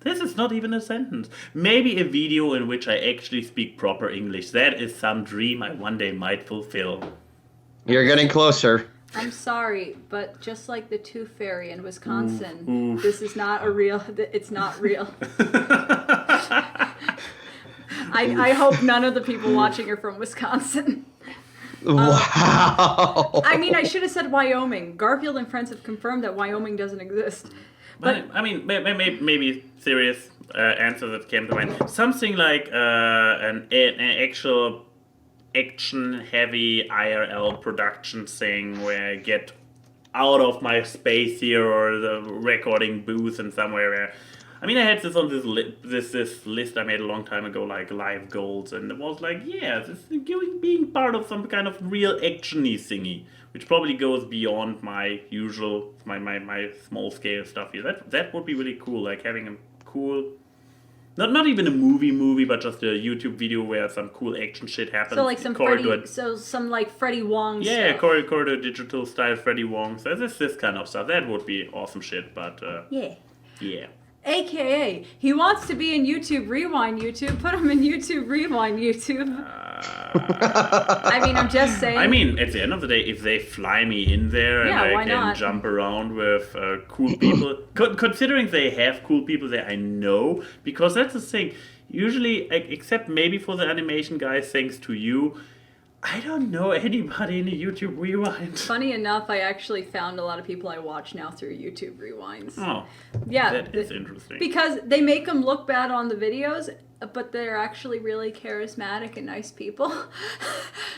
Speaker 2: This is not even a sentence. Maybe a video in which I actually speak proper English. That is some dream I one day might fulfill.
Speaker 3: You're getting closer.
Speaker 1: I'm sorry, but just like the Tooth Fairy in Wisconsin,
Speaker 2: Oof.
Speaker 1: this is not a real. It's not real. I hope none of the people watching are from Wisconsin.
Speaker 3: Wow.
Speaker 1: I mean, I should have said Wyoming. Garfield and friends have confirmed that Wyoming doesn't exist.
Speaker 2: But I mean, maybe serious answer that came to mind. Something like an actual action-heavy IRL production thing where I get out of my space here or the recording booth and somewhere where... I mean, I had this on this list I made a long time ago, like live goals, and it was like, yeah, this is being part of some kind of real action-y thingy, which probably goes beyond my usual, my small scale stuff here. That would be really cool, like having a cool, not even a movie, but just a YouTube video where some cool action shit happens.
Speaker 1: So like some Freddie Wong
Speaker 2: yeah,
Speaker 1: stuff.
Speaker 2: corridor digital style Freddie Wong. So this kind of stuff. That would be awesome shit, but
Speaker 1: Yeah.
Speaker 2: yeah.
Speaker 1: AKA, he wants to be in YouTube Rewind YouTube. Put him in YouTube Rewind YouTube. I mean, I'm just saying.
Speaker 2: I mean, at the end of the day, if they fly me in there
Speaker 1: Yeah,
Speaker 2: and
Speaker 1: why
Speaker 2: I can
Speaker 1: not?
Speaker 2: jump around with cool people, considering they have cool people there, I know, because that's the thing. Usually, except maybe for the animation guys, thanks to you, I don't know anybody in the YouTube Rewind.
Speaker 1: Funny enough, I actually found a lot of people I watch now through YouTube Rewinds.
Speaker 2: Oh,
Speaker 1: Yeah,
Speaker 2: that is interesting.
Speaker 1: Because they make them look bad on the videos, but they're actually really charismatic and nice people.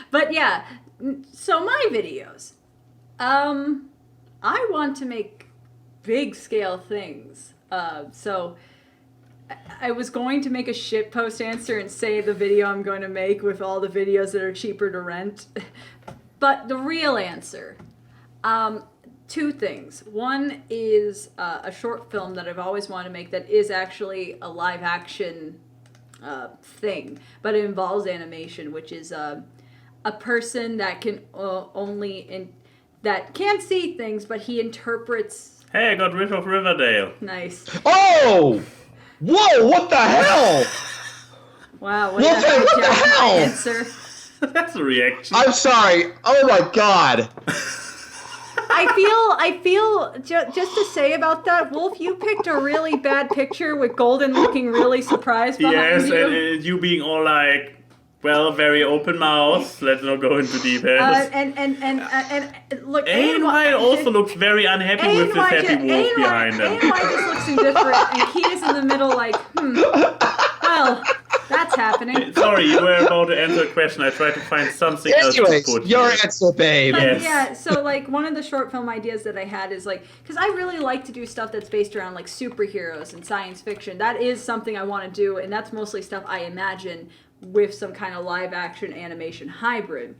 Speaker 1: But yeah, so my videos. I want to make big scale things. So I was going to make a shitpost answer and say the video I'm going to make with all the videos that are cheaper to rent. But the real answer, two things. One is a short film that I've always wanted to make that is actually a live action thing, but it involves animation, which is a person that can that can't see things, but he interprets.
Speaker 2: Hey, I got rid of Riverdale.
Speaker 1: Nice.
Speaker 3: Oh! Whoa, what the hell?
Speaker 1: Wow,
Speaker 3: What the hell?
Speaker 1: Answer.
Speaker 2: That's a reaction.
Speaker 3: I'm sorry. Oh my god.
Speaker 1: I feel just to say about that, Wolf, you picked a really bad picture with Golden looking really surprised behind
Speaker 2: Yes,
Speaker 1: you.
Speaker 2: and you being all like, well, very open mouth. Let's not go into details.
Speaker 1: And look,
Speaker 2: ANY also looks very unhappy with this happy wolf behind him.
Speaker 1: ANY just looks indifferent, and Key is in the middle like, well, that's happening.
Speaker 2: Sorry, you were about to answer a question. I tried to find something else to
Speaker 3: Anyways,
Speaker 2: put
Speaker 3: your
Speaker 2: here.
Speaker 3: answer, babe.
Speaker 2: Yes.
Speaker 1: Yeah, so like one of the short film ideas that I had is like, because I really like to do stuff that's based around like superheroes and science fiction. That is something I want to do, and that's mostly stuff I imagine with some kind of live action animation hybrid.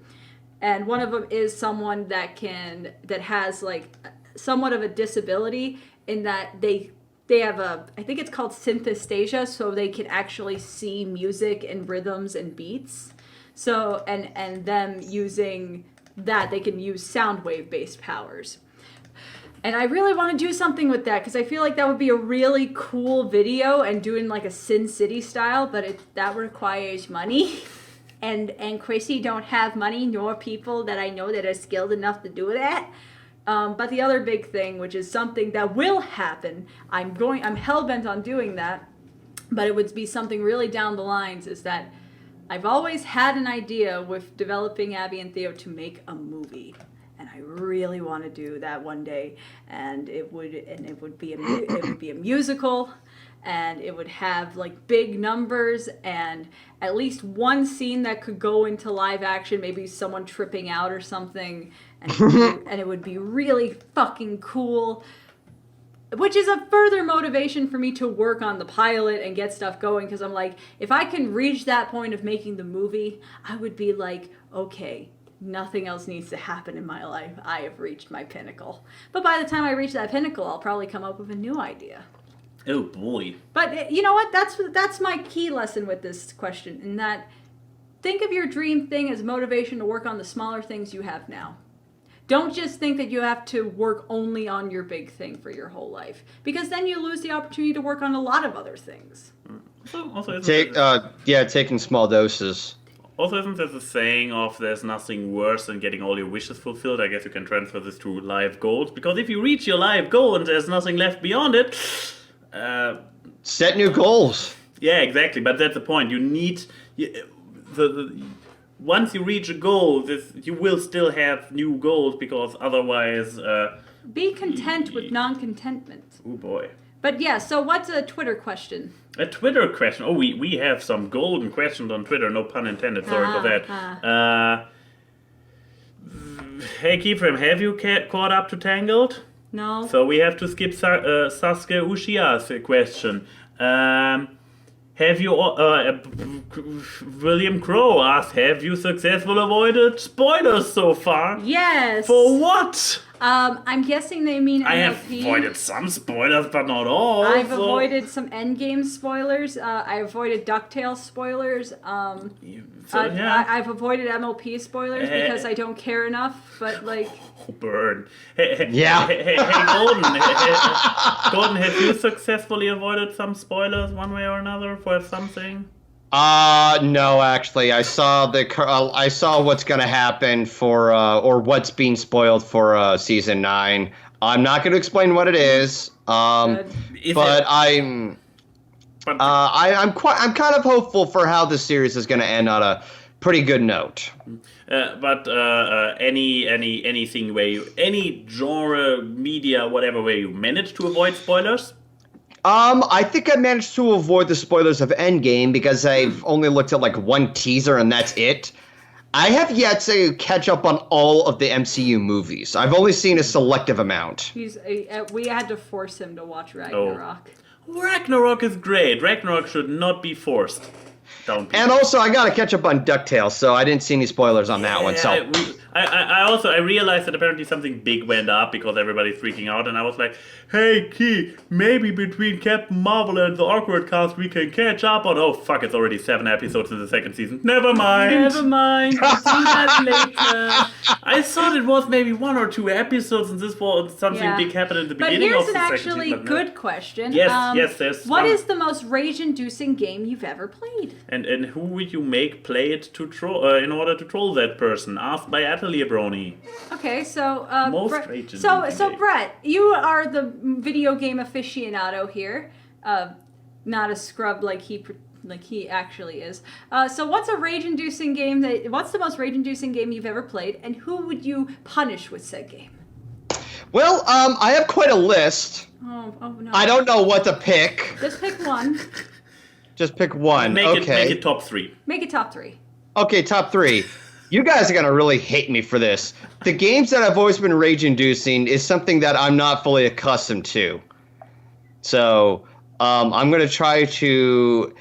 Speaker 1: And one of them is someone that has like somewhat of a disability in that they have I think it's called synesthesia, so they can actually see music and rhythms and beats. So and them using that, they can use sound wave based powers. And I really want to do something with that because I feel like that would be a really cool video and doing like a Sin City style, but that requires money. And Chrissy don't have money, nor people that I know that are skilled enough to do that. But the other big thing, which is something that will happen, I'm hell-bent on doing that, but it would be something really down the lines, is that I've always had an idea with developing Abby and Theo to make a movie. and I really want to do that one day, and it would be a musical, and it would have like big numbers and at least one scene that could go into live action, maybe someone tripping out or something, and it would be really fucking cool. Which is a further motivation for me to work on the pilot and get stuff going, because I'm like, if I can reach that point of making the movie, I would be like, okay, nothing else needs to happen in my life. I have reached my pinnacle. But by the time I reach that pinnacle, I'll probably come up with a new idea.
Speaker 2: Oh boy.
Speaker 1: But you know what? That's my key lesson with this question, in that think of your dream thing as motivation to work on the smaller things you have now. Don't just think that you have to work only on your big thing for your whole life, because then you lose the opportunity to work on a lot of other things.
Speaker 3: Taking small doses.
Speaker 2: Also, isn't there the saying of there's nothing worse than getting all your wishes fulfilled? I guess you can transfer this to life goals, because if you reach your life goal and there's nothing left beyond it,
Speaker 3: set new goals.
Speaker 2: Yeah, exactly. But that's the point. You need once you reach a goal, you will still have new goals, because otherwise...
Speaker 1: be content with non-contentment.
Speaker 2: Oh boy.
Speaker 1: But yeah, so what's a Twitter question?
Speaker 2: A Twitter question? Oh, we have some golden questions on Twitter, no pun intended, sorry for that. Hey Keyframe, have you caught up to Tangled?
Speaker 1: No.
Speaker 2: So we have to skip Sasuke Ushia's question. Have you, William Crow asked, have you successfully avoided spoilers so far?
Speaker 1: Yes.
Speaker 2: For what?
Speaker 1: I'm guessing they mean MLP.
Speaker 2: I have avoided some spoilers, but not all.
Speaker 1: I've avoided some Endgame spoilers. I avoided DuckTales spoilers. I've avoided MLP spoilers because I don't care enough, but like...
Speaker 2: Oh, burn.
Speaker 3: Yeah.
Speaker 2: Hey, Golden. Golden, have you successfully avoided some spoilers one way or another for something?
Speaker 3: No, actually, I saw what's gonna happen for, or what's being spoiled for season 9. I'm not gonna explain what it is. I'm kind of hopeful for how the series is gonna end on a pretty good note. Anything where
Speaker 2: any genre, media, whatever, where you manage to avoid spoilers?
Speaker 3: I think I managed to avoid the spoilers of Endgame because I've only looked at like one teaser and that's it. I have yet to catch up on all of the MCU movies. I've only seen a selective amount.
Speaker 1: We had to force him to watch Ragnarok.
Speaker 2: Oh. Ragnarok is great. Ragnarok should not be forced.
Speaker 3: And also, I gotta catch up on DuckTales, so I didn't see any spoilers on that one. So
Speaker 2: I realized that apparently something big went up because everybody's freaking out, and I was like, hey, Key, maybe between Captain Marvel and the Awkward Cast we can catch up on... Oh, fuck, it's already 7 episodes in the second season. Never mind.
Speaker 1: We'll do that later.
Speaker 2: I thought it was maybe 1 or 2 episodes, and this was something big happened in the beginning of the second season.
Speaker 1: But here's an actually good question.
Speaker 2: Yes, there's
Speaker 1: What is the most rage-inducing game you've ever played?
Speaker 2: And who would you make play it to in order to troll that person? Asked by Atelier Brony.
Speaker 1: Okay, so
Speaker 2: so
Speaker 1: Brett, you are the video game aficionado here, not a scrub like he actually is. So what's the most rage-inducing game you've ever played, and who would you punish with said game?
Speaker 3: Well, I have quite a list.
Speaker 1: Oh no.
Speaker 3: I don't know what to pick.
Speaker 1: Just pick one.
Speaker 3: Just pick one.
Speaker 2: Make it top 3.
Speaker 1: Make it top 3.
Speaker 3: Okay, top 3. You guys are going to really hate me for this. The games that I've always been rage-inducing is something that I'm not fully accustomed to. So, I'm going to try to,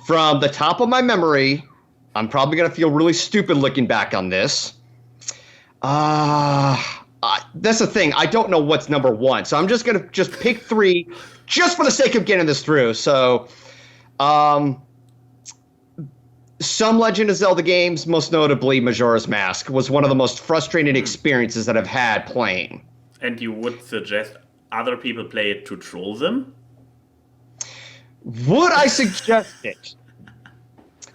Speaker 3: from the top of my memory, I'm probably going to feel really stupid looking back on this. That's the thing. I don't know what's number 1. So I'm just going to pick 3 just for the sake of getting this through. So... some Legend of Zelda games, most notably Majora's Mask, was one of the most frustrating experiences that I've had playing.
Speaker 2: And you would suggest other people play it to troll them?
Speaker 3: Would I suggest it?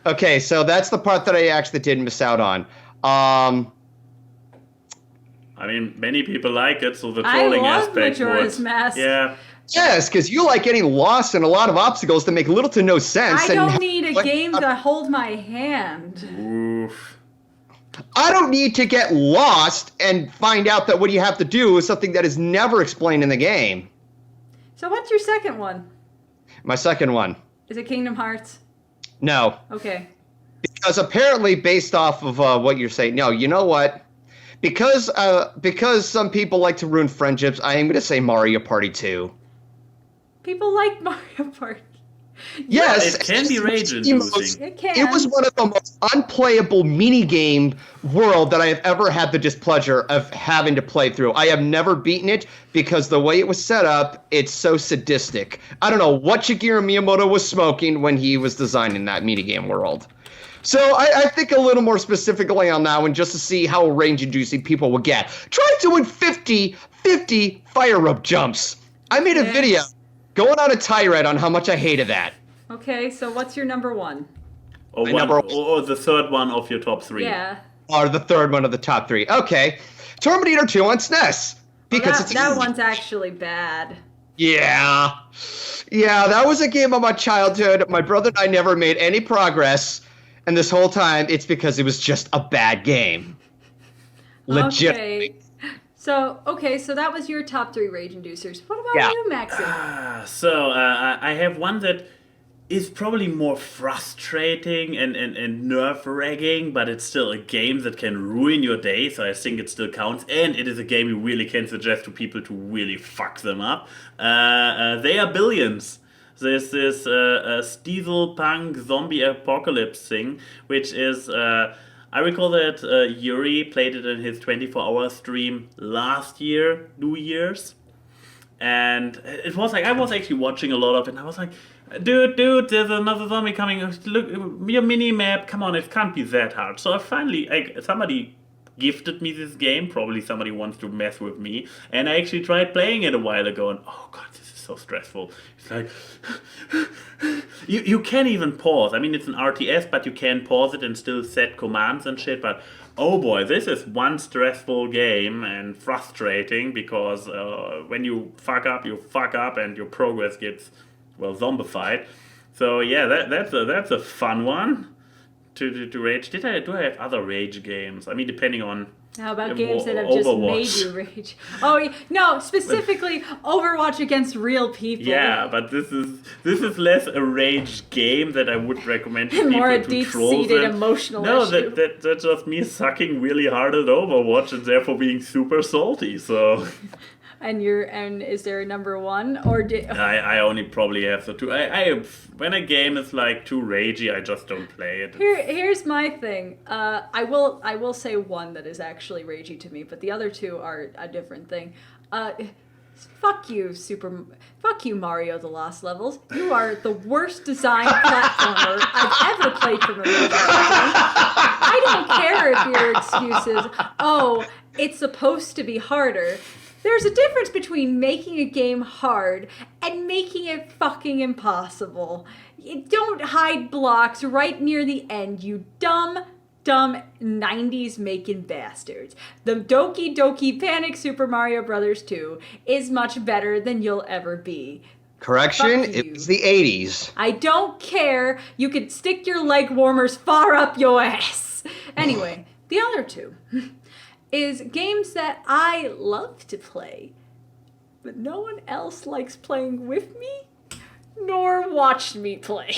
Speaker 3: Okay, so that's the part that I actually did miss out on.
Speaker 2: I mean, many people like it, so the trolling aspect
Speaker 1: I love Majora's Mask.
Speaker 2: Yeah.
Speaker 3: Yes, because you like getting lost in a lot of obstacles that make little to no sense.
Speaker 1: I don't need a game to hold my hand.
Speaker 2: Oof.
Speaker 3: I don't need to get lost and find out that what you have to do is something that is never explained in the game.
Speaker 1: So what's your second one?
Speaker 3: My second one.
Speaker 1: Is it Kingdom Hearts?
Speaker 3: No.
Speaker 1: Okay.
Speaker 3: Because apparently, based off of what you're saying, no, you know what? Because some people like to ruin friendships, I am going to say Mario Party 2.
Speaker 1: People like Mario Party.
Speaker 3: Yes,
Speaker 2: it can be rage-inducing.
Speaker 1: It can.
Speaker 3: It was one of the most unplayable minigame world that I have ever had the displeasure of having to play through. I have never beaten it because the way it was set up, it's so sadistic. I don't know what Shigeru Miyamoto was smoking when he was designing that minigame world. So I think a little more specifically on that one, just to see how rage-inducing people would get. Try doing 50 fire rope jumps. I made a video going on a tirade on how much I hated that.
Speaker 1: Okay, so what's your number one?
Speaker 2: Or the third one of your top 3.
Speaker 1: Yeah.
Speaker 3: Or the third one of the top 3. Okay. Terminator 2 on SNES. Because it's
Speaker 1: that
Speaker 3: easy.
Speaker 1: one's actually bad.
Speaker 3: Yeah. Yeah, that was a game of my childhood. My brother and I never made any progress. And this whole time, it's because it was just a bad game. Legit.
Speaker 1: Okay. So that was your top 3 rage inducers. What about you, Maxim?
Speaker 2: I have one that is probably more frustrating and nerve-wracking, but it's still a game that can ruin your day, so I think it still counts, and it is a game you really can suggest to people to really fuck them up. They are Billions. There's this steampunk zombie apocalypse thing, which is... I recall that Yuri played it in his 24-hour stream last year, New Year's. And it was like, I was actually watching a lot of it, and I was like, dude, there's another zombie coming. Look, your mini-map, come on, it can't be that hard. So I finally, somebody gifted me this game, probably somebody wants to mess with me, and I actually tried playing it a while ago, and oh god, this is so stressful. It's like, you can't even pause. I mean, it's an RTS, but you can pause it and still set commands and shit, but oh boy, this is one stressful game and frustrating, because when you fuck up, and your progress gets, well, zombified. So yeah, that's a fun one to rage. Do I have other rage games? I mean, depending on...
Speaker 1: How about games that have just made you rage? Oh, no, specifically Overwatch against real people.
Speaker 2: Yeah, but this is less a rage game that I would recommend to people
Speaker 1: more a
Speaker 2: to troll them.
Speaker 1: deep-seated emotional issue.
Speaker 2: No, that's just me sucking really hard at Overwatch and therefore being super salty, so...
Speaker 1: And is there a number one, or
Speaker 2: I only probably have the 2. When a game is like too ragey, I just don't play it.
Speaker 1: Here's my thing. I will say one that is actually ragey to me, but the other 2 are a different thing. Fuck you, Mario: The Lost Levels. You are the worst designed platformer I've ever played from a video game. I don't care if your excuse is, oh, it's supposed to be harder. There's a difference between making a game hard and making it fucking impossible. You don't hide blocks right near the end, you dumb 90s making bastards. The Doki Doki Panic Super Mario Bros. 2 is much better than you'll ever be.
Speaker 3: Correction, it was the 80s.
Speaker 1: I don't care. You could stick your leg warmers far up your ass. Anyway, the other 2 is games that I love to play, but no one else likes playing with me, nor watched me play.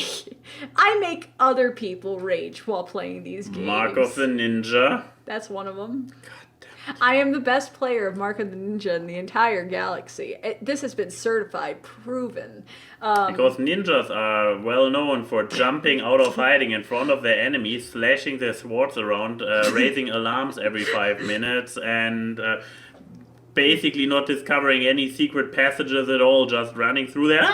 Speaker 1: I make other people rage while playing these games.
Speaker 2: Mark of the Ninja.
Speaker 1: That's one of them.
Speaker 2: God damn it.
Speaker 1: I am the best player of Mark of the Ninja in the entire galaxy. This has been certified, proven.
Speaker 2: Because ninjas are well known for jumping out of hiding in front of their enemies, slashing their swords around, raising alarms every 5 minutes, and basically not discovering any secret passages at all, just running through there.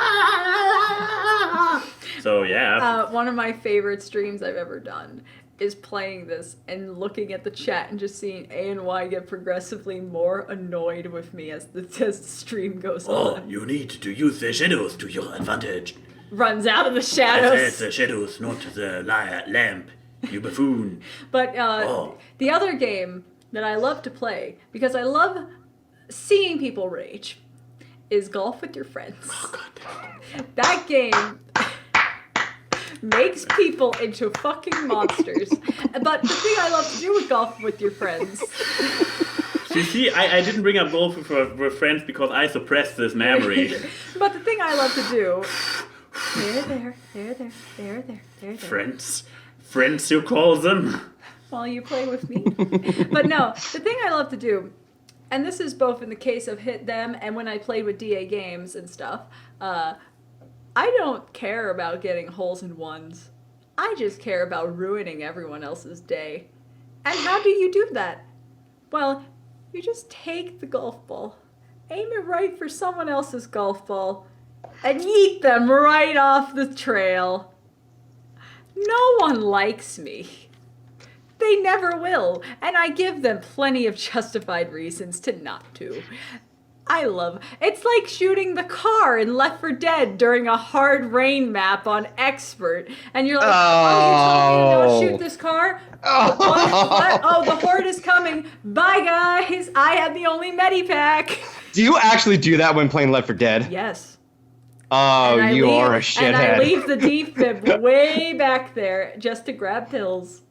Speaker 2: So yeah.
Speaker 1: One of my favorite streams I've ever done is playing this and looking at the chat and just seeing A and Y get progressively more annoyed with me as the stream goes on.
Speaker 2: Oh, you need to use the shadows to your advantage.
Speaker 1: Runs out of the
Speaker 2: I
Speaker 1: shadows.
Speaker 2: said the shadows, not the lamp, you buffoon.
Speaker 1: But the other game that I love to play, because I love seeing people rage, is Golf with Your Friends.
Speaker 2: Oh, God damn it.
Speaker 1: That game... makes people into fucking monsters. But the thing I love to do with golf with your friends.
Speaker 2: You see, I didn't bring up golf with friends because I suppressed this memory.
Speaker 1: But the thing I love to do. There.
Speaker 2: Friends, you call them.
Speaker 1: While you play with me. But no, the thing I love to do, and this is both in the case of Hit Them and when I played with DA Games and stuff, I don't care about getting holes in ones. I just care about ruining everyone else's day. And how do you do that? Well, you just take the golf ball, aim it right for someone else's golf ball, and yeet them right off the trail. No one likes me. They never will, and I give them plenty of justified reasons to not to. It's like shooting the car in Left 4 Dead during a hard rain map on Expert, and you're like, you told me to not shoot this car? What? Oh, the horde is coming. Bye, guys. I have the only medipack.
Speaker 3: Do you actually do that when playing Left 4 Dead?
Speaker 1: Yes.
Speaker 3: Oh, you are a shithead.
Speaker 1: And I leave the defib way back there just to grab pills.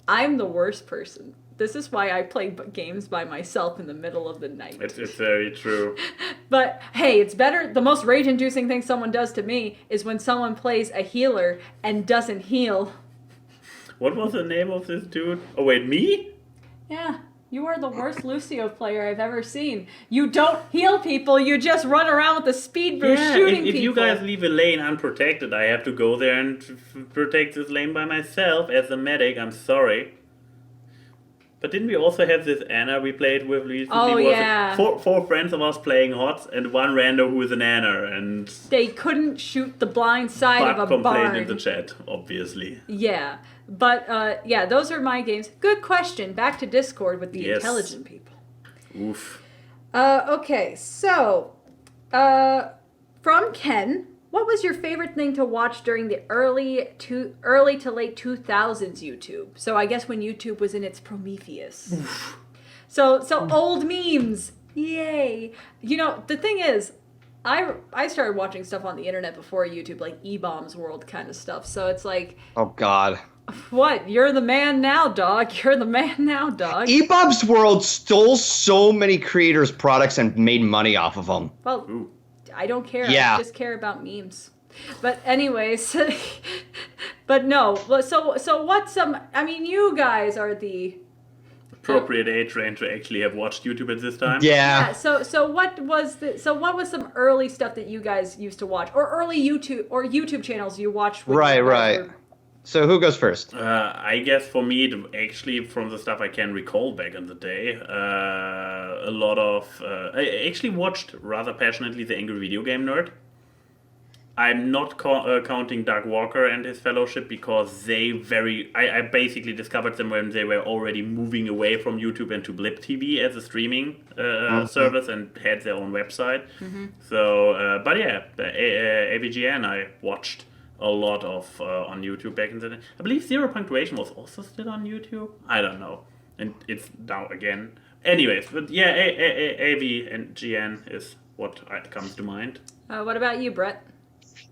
Speaker 1: I'm the worst person. This is why I play games by myself in the middle of the night.
Speaker 2: It's very true.
Speaker 1: But hey, it's better. The most rage-inducing thing someone does to me is when someone plays a healer and doesn't heal.
Speaker 2: What was the name of this dude? Oh wait, me?
Speaker 1: Yeah, you are the worst Lucio player I've ever seen. You don't heal people, you just run around with a speed boost shooting people.
Speaker 2: If you guys leave a lane unprotected, I have to go there and protect this lane by myself as a medic. I'm sorry. But didn't we also have this Anna we played with recently?
Speaker 1: Oh, yeah.
Speaker 2: Four friends of us playing HOTS and one rando who is an Anna, and
Speaker 1: they couldn't shoot the blind side of a
Speaker 2: complained
Speaker 1: barn.
Speaker 2: in the chat, obviously.
Speaker 1: Yeah, but yeah, those are my games. Good question. Back to Discord with the intelligent people.
Speaker 2: Oof.
Speaker 1: Okay, so from Ken, what was your favorite thing to watch during the early to late 2000s YouTube? So I guess when YouTube was in its Prometheus. So old memes. Yay. You know, the thing is, I started watching stuff on the internet before YouTube, like E-Bombs World kind of stuff. So it's like,
Speaker 3: oh god.
Speaker 1: What? You're the man now, dog. You're the man now, dog.
Speaker 3: E-Bombs World stole so many creators' products and made money off of them.
Speaker 1: Well,
Speaker 2: Ooh.
Speaker 1: I don't care.
Speaker 3: Yeah.
Speaker 1: I just care about memes. But anyways, but no. So what's I mean, you guys are the
Speaker 2: appropriate age range to actually have watched YouTube at this time.
Speaker 3: Yeah.
Speaker 1: So what was some early stuff that you guys used to watch, or early YouTube channels you watched?
Speaker 3: Right. So who goes first?
Speaker 2: I guess for me, actually, from the stuff I can recall back in the day, a lot of... I actually watched rather passionately The Angry Video Game Nerd. I'm not counting Doug Walker and his fellowship because I basically discovered them when they were already moving away from YouTube into Blip TV as a streaming service and had their own website. Mm-hmm. So, but yeah, AVGN I watched a lot of on YouTube back in the day. I believe Zero Punctuation was also still on YouTube. I don't know. And it's now again. Anyways, but yeah, AV and GN is what comes to mind.
Speaker 1: What about you, Brett?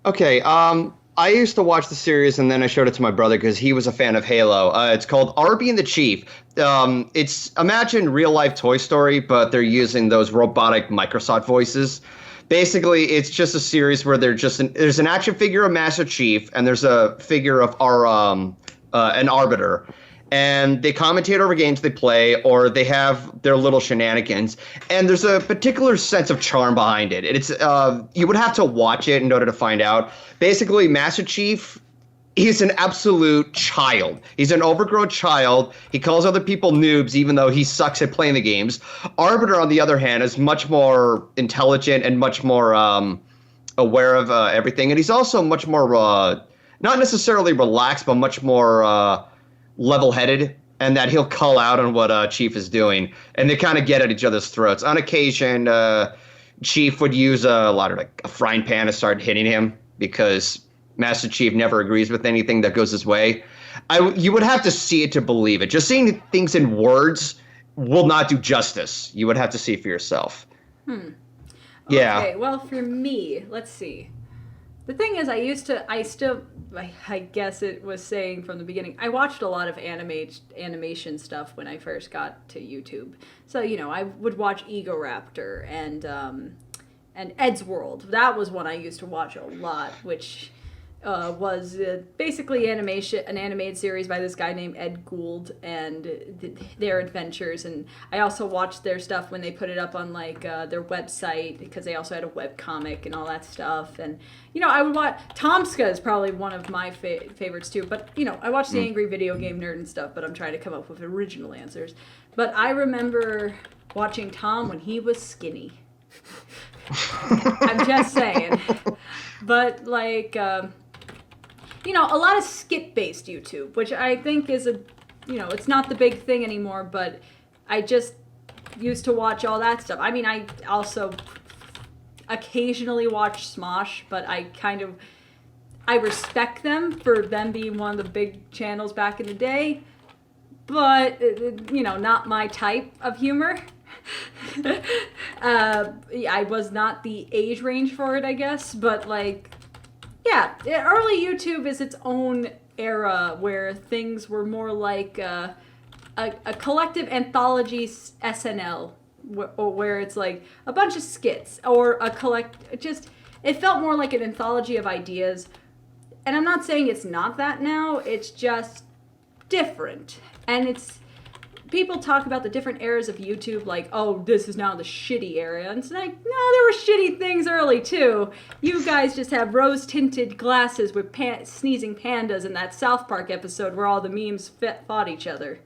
Speaker 3: Okay, I used to watch the series and then I showed it to my brother because he was a fan of Halo. It's called Arby and the Chief. It's imagine real life Toy Story, but they're using those robotic Microsoft voices. Basically, it's just a series where there's an action figure of Master Chief and there's a figure of an Arbiter. And they commentate over games they play, or they have their little shenanigans. And there's a particular sense of charm behind it. It's you would have to watch it in order to find out. Basically, Master Chief, he's an absolute child. He's an overgrown child. He calls other people noobs, even though he sucks at playing the games. Arbiter, on the other hand, is much more intelligent and much more aware of everything. And he's also much more, not necessarily relaxed, but much more level-headed, and that he'll call out on what Chief is doing, and they kind of get at each other's throats. On occasion, Chief would use a frying pan to start hitting him because Master Chief never agrees with anything that goes his way. You would have to see it to believe it. Just seeing things in words will not do justice. You would have to see it for yourself.
Speaker 1: Yeah.
Speaker 3: Okay,
Speaker 1: well, for me, let's see. The thing is, I guess it was saying from the beginning, I watched a lot of animation stuff when I first got to YouTube. So, I would watch Egoraptor and Ed's World. That was one I used to watch a lot, which was basically an animated series by this guy named Ed Gould and their adventures. And I also watched their stuff when they put it up on their website, because they also had a webcomic and all that stuff. And I would watch Tomska is probably one of my favorites too. But I watched the Angry Video Game Nerd and stuff. But I'm trying to come up with original answers. But I remember watching Tom when he was skinny. I'm just saying. But a lot of skit-based YouTube, which I think is it's not the big thing anymore, but I just used to watch all that stuff. I mean, I also occasionally watch Smosh, but I respect them for them being one of the big channels back in the day, but, not my type of humor. I was not the age range for it, I guess, but yeah, early YouTube is its own era where things were more like a collective anthology SNL, where it's like a bunch of skits or it felt more like an anthology of ideas. And I'm not saying it's not that now, it's just different. And people talk about the different eras of YouTube, like, oh, this is now the shitty era. And it's like, no, there were shitty things early, too. You guys just have rose-tinted glasses with sneezing pandas in that South Park episode where all the memes fought each other.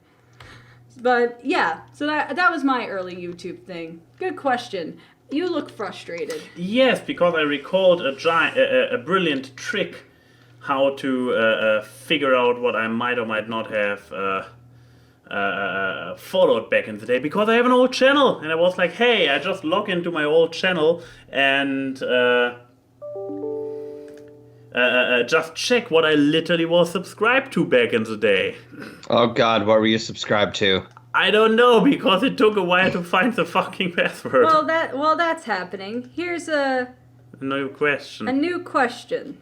Speaker 1: But, yeah, so that was my early YouTube thing. Good question. You look frustrated.
Speaker 2: Yes, because I recalled a brilliant trick how to figure out what I might or might not have followed back in the day, because I have an old channel, and I was like, hey, I just log into my old channel and just check what I literally was subscribed to back in the day.
Speaker 3: Oh god, what were you subscribed to?
Speaker 2: I don't know, because it took a while to find the fucking password.
Speaker 1: Well, that's happening. Here's a
Speaker 2: new question.
Speaker 1: A new question.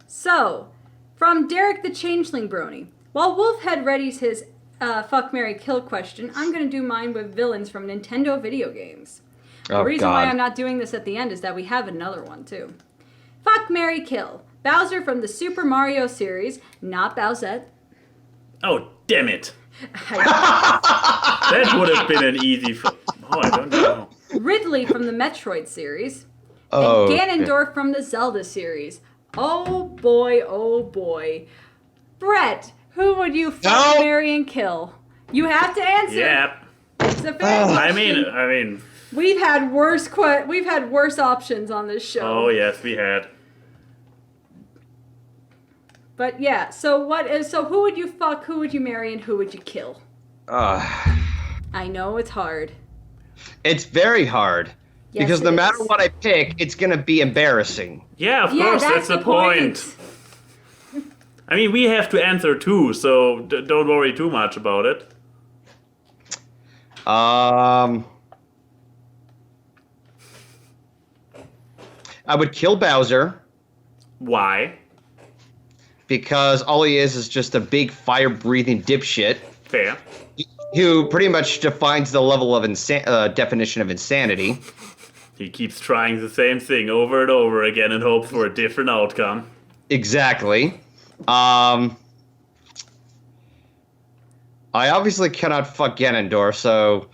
Speaker 1: So, from Derek the Changeling Brony. While Wolfhead readies his fuck, marry, kill question, I'm going to do mine with villains from Nintendo video games. The reason why I'm not doing this at the end is that we have another one, too. Fuck, marry, kill. Bowser from the Super Mario series, not Bowsette.
Speaker 2: Oh, damn it. That would have been an easy... I don't know.
Speaker 1: Ridley from the Metroid series.
Speaker 3: Oh,
Speaker 1: and Ganondorf from the Zelda series. Oh, boy, oh, boy. Brett, who would you fuck, marry, and kill? You have to answer.
Speaker 2: Yeah.
Speaker 1: It's a fair question.
Speaker 2: I mean...
Speaker 1: We've had worse options on this show.
Speaker 2: Oh, yes, we had.
Speaker 1: But yeah, so who would you fuck, who would you marry, and who would you kill? I know it's hard.
Speaker 3: It's very hard.
Speaker 1: Yes,
Speaker 3: because no matter what I pick, it's going to be embarrassing.
Speaker 2: Yeah, of course, that's the point. I mean, we have to answer too, so don't worry too much about it.
Speaker 3: I would kill Bowser.
Speaker 2: Why?
Speaker 3: Because all he is just a big fire-breathing dipshit.
Speaker 2: Fair.
Speaker 3: Who pretty much defines the level of definition of insanity.
Speaker 2: He keeps trying the same thing over and over again and hopes for a different outcome.
Speaker 3: Exactly. I obviously cannot fuck Ganondorf, so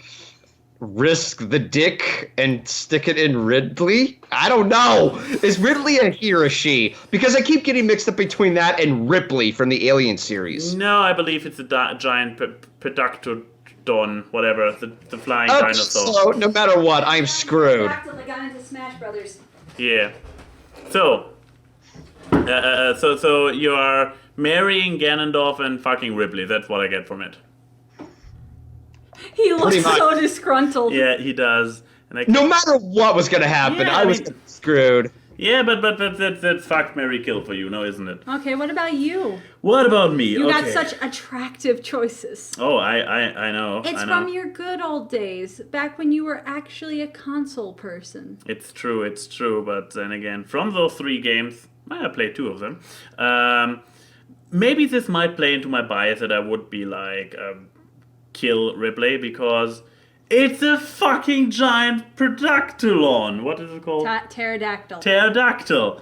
Speaker 3: risk the dick and stick it in Ridley? I don't know. Is Ridley a he or a she? Because I keep getting mixed up between that and Ripley from the Alien series.
Speaker 2: No, I believe it's a giant Pedactodon, whatever, the flying dinosaur.
Speaker 3: So no matter what, I'm screwed.
Speaker 1: Pedactyl that got into Smash Brothers.
Speaker 2: Yeah. So you are marrying Ganondorf and fucking Ripley. That's what I get from it.
Speaker 1: He looks so disgruntled.
Speaker 2: Yeah, he does. And
Speaker 3: no matter what was going to happen, I was screwed.
Speaker 2: Yeah, but that's fuck, marry, kill for you, no, isn't it?
Speaker 1: Okay, what about you?
Speaker 2: What about me?
Speaker 1: You
Speaker 2: okay.
Speaker 1: got such attractive choices.
Speaker 2: Oh, I know.
Speaker 1: It's
Speaker 2: I know.
Speaker 1: from your good old days, back when you were actually a console person.
Speaker 2: It's true, but then again, from those 3 games, I played 2 of them. Maybe this might play into my bias that I would be like, kill Ripley, because it's a fucking giant Predactylon. What is it called?
Speaker 1: Pterodactyl.
Speaker 2: Pterodactyl.